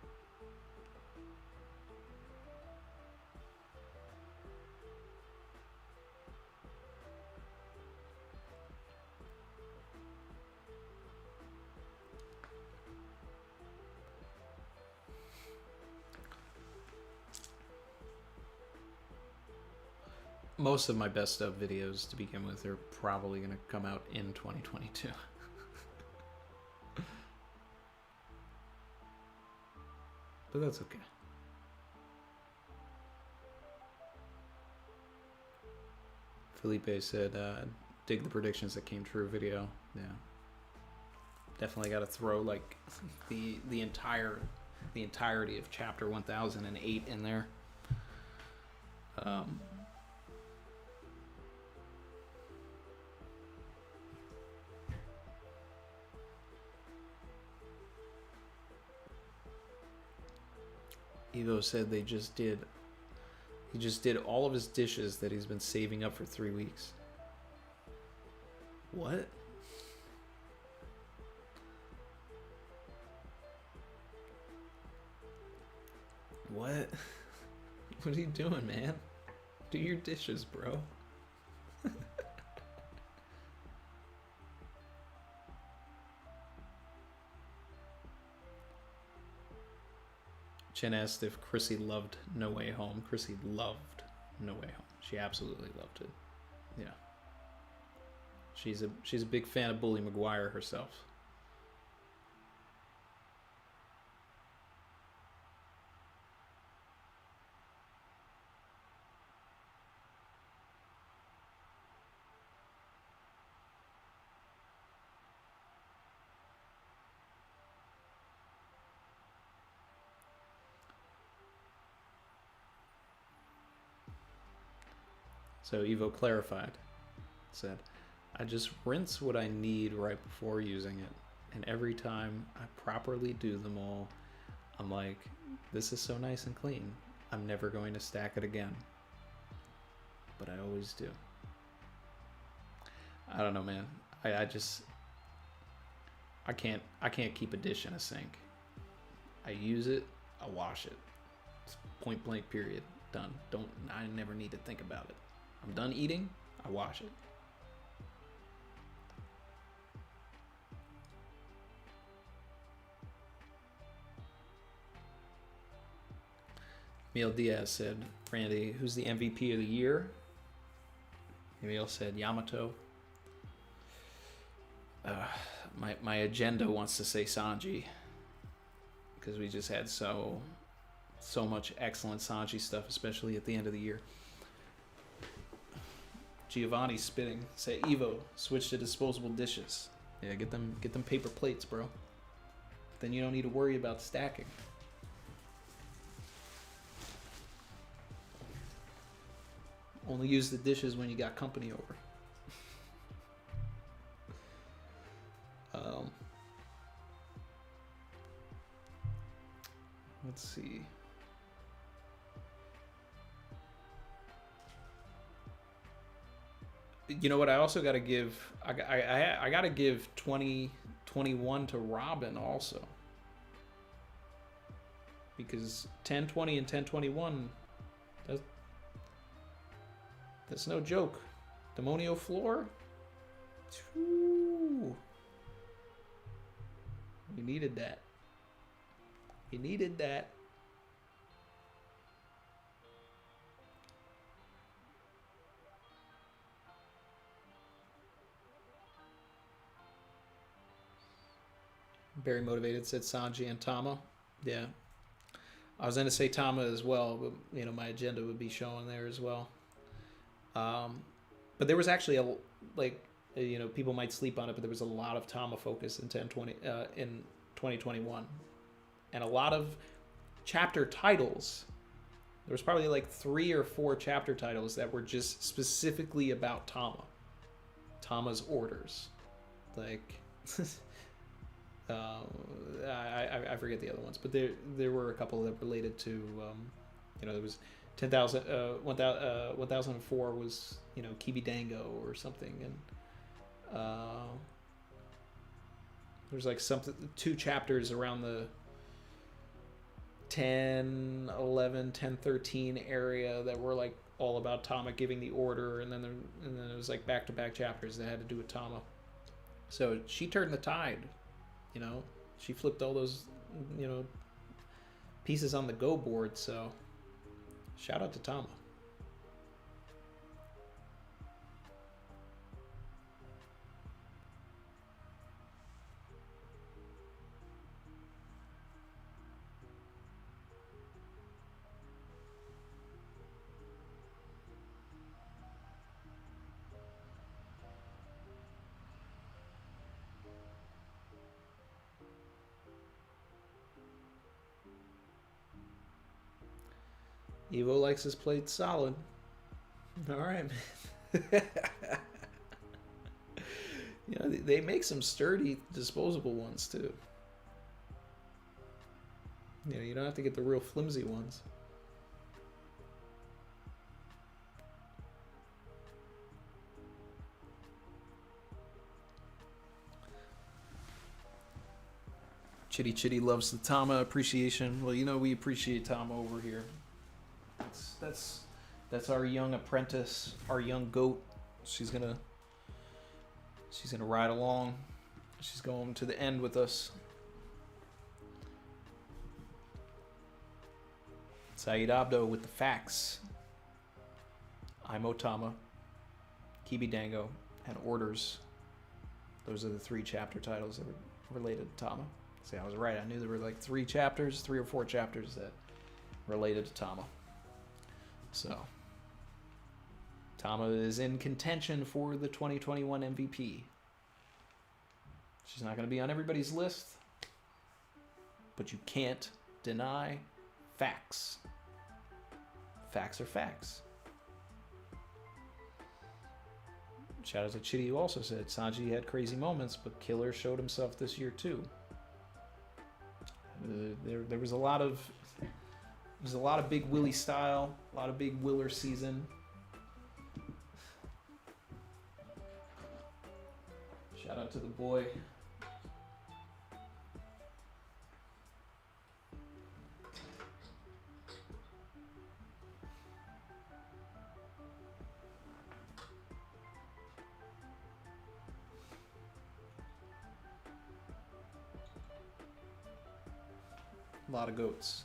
Most of my best of videos to begin with are probably going to come out in 2022. But that's okay. Felipe said, dig the predictions that came true video. Yeah. Definitely got to throw like the entirety of chapter 1008 in there. Evo said he just did all of his dishes that he's been saving up for 3 weeks. What? What? What are you doing, man? Do your dishes, bro. Chen asked if Chrissy loved No Way Home. Chrissy loved No Way Home. She absolutely loved it. Yeah. She's a big fan of Bully Maguire herself. So Evo clarified, said, I just rinse what I need right before using it. And every time I properly do them all, I'm like, this is so nice and clean. I'm never going to stack it again. But I always do. I don't know, man. I can't keep a dish in a sink. I use it, I wash it. It's point blank period. Done. I never need to think about it. I'm done eating, I wash it. Emil Diaz said, Randy, who's the MVP of the year? Emil said, Yamato. My agenda wants to say Sanji, because we just had so much excellent Sanji stuff, especially at the end of the year. Giovanni spitting. Say Evo, switch to disposable dishes. Yeah, get them paper plates, bro. Then you don't need to worry about stacking. Only use the dishes when you got company over. Let's see. You know what? I also got to give. I got to give 2021 to Robin also, because 1020 and 1021. That's no joke. Demonio floor. Ooh. We needed that. We needed that. Very motivated, said Sanji and Tama. Yeah. I was going to say Tama as well, but you know, my agenda would be showing there as well. But there was actually people might sleep on it, but there was a lot of Tama focus in 2021, and a lot of chapter titles. There was probably like 3 or 4 chapter titles that were just specifically about Tama's orders. Like, I forget the other ones, but there were a couple that related to, there was 1004 was, Kibi Dango or something, and there's like 2 chapters around the 10, 11, 10, 13 area that were like all about Tama giving the order, and then it was like back-to-back chapters that had to do with Tama. So she turned the tide, she flipped all those, pieces on the Go board. So shout out to Tama. Evo likes his plate solid. All right, man. They make some sturdy disposable ones too. You don't have to get the real flimsy ones. Chitty Chitty loves the Tama appreciation. Well, we appreciate Tama over here. That's our young apprentice, our young goat. She's gonna ride along. She's going to the end with us. Saeed Abdo with the facts. I'm Otama, Kibi Dango, and Orders. Those are the 3 chapter titles that were related to Tama. See, I was right. I knew there were like 3 or 4 chapters that related to Tama. So, Tama is in contention for the 2021 MVP. She's not going to be on everybody's list, but you can't deny facts. Facts are facts. Shout out to Chitty, who also said Sanji had crazy moments, but Killer showed himself this year too. There was a lot of Big Willie style, a lot of Big Willer season. Shout out to the boy. A lot of goats.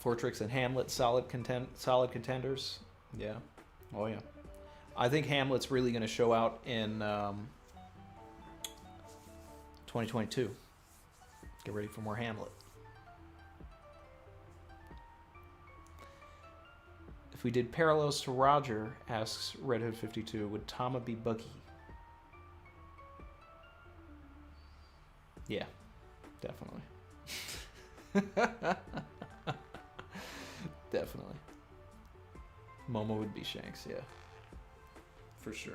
Fortrix and Hamlet, solid contenders. Yeah. Oh yeah. I think Hamlet's really going to show out in 2022. Get ready for more Hamlet. If we did parallels to Roger, asks Red Hood 52, would Tama be Buggy? Yeah, definitely. Definitely. Momo would be Shanks, yeah. For sure.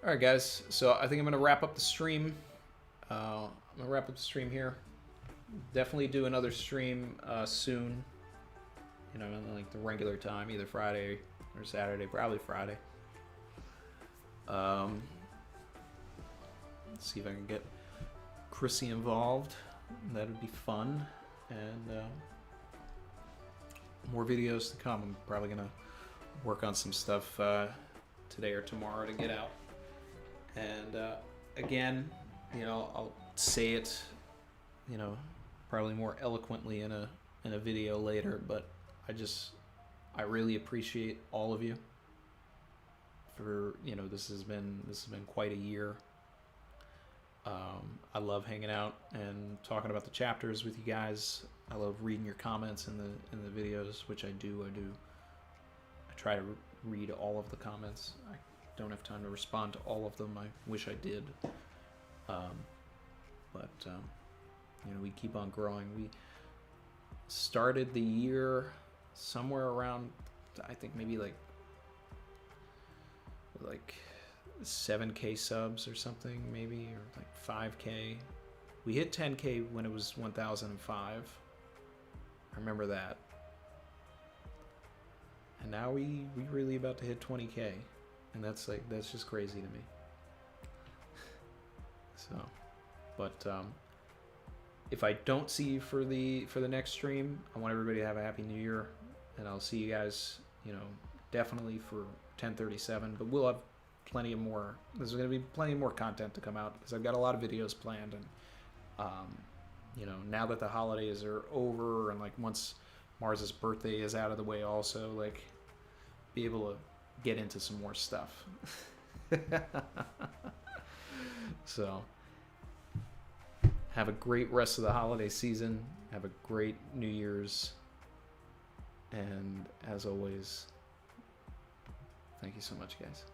All right, guys. So I think I'm going to wrap up the stream. I'm going to wrap up the stream here. Definitely do another stream soon. You know, in like the regular time, either Friday or Saturday, probably Friday. Let's see if I can get Chrissy involved. That would be fun. And more videos to come. I'm probably going to work on some stuff today or tomorrow to get out. And again, you know, I'll say it, you know, probably more eloquently in a video later, but I really appreciate all of you for, you know, this has been quite a year. I love hanging out and talking about the chapters with you guys. I love reading your comments in the videos, which I do. I try to read all of the comments. I don't have time to respond to all of them. I wish I did. But you know, we keep on growing. We started the year somewhere around, I think maybe like 7K subs or something, maybe, or like 5K. We hit 10K when it was 1005. I remember that. And now we really about to hit 20K, and that's just crazy to me. So, but if I don't see you for the next stream, I want everybody to have a happy new year, and I'll see you guys, you know, definitely for 1037. But we'll have plenty of more. There's going to be plenty more content to come out because I've got a lot of videos planned, and you know, now that the holidays are over and like once Mars's birthday is out of the way, also like be able to get into some more stuff. So have a great rest of the holiday season. Have a great New Year's. And as always, thank you so much, guys.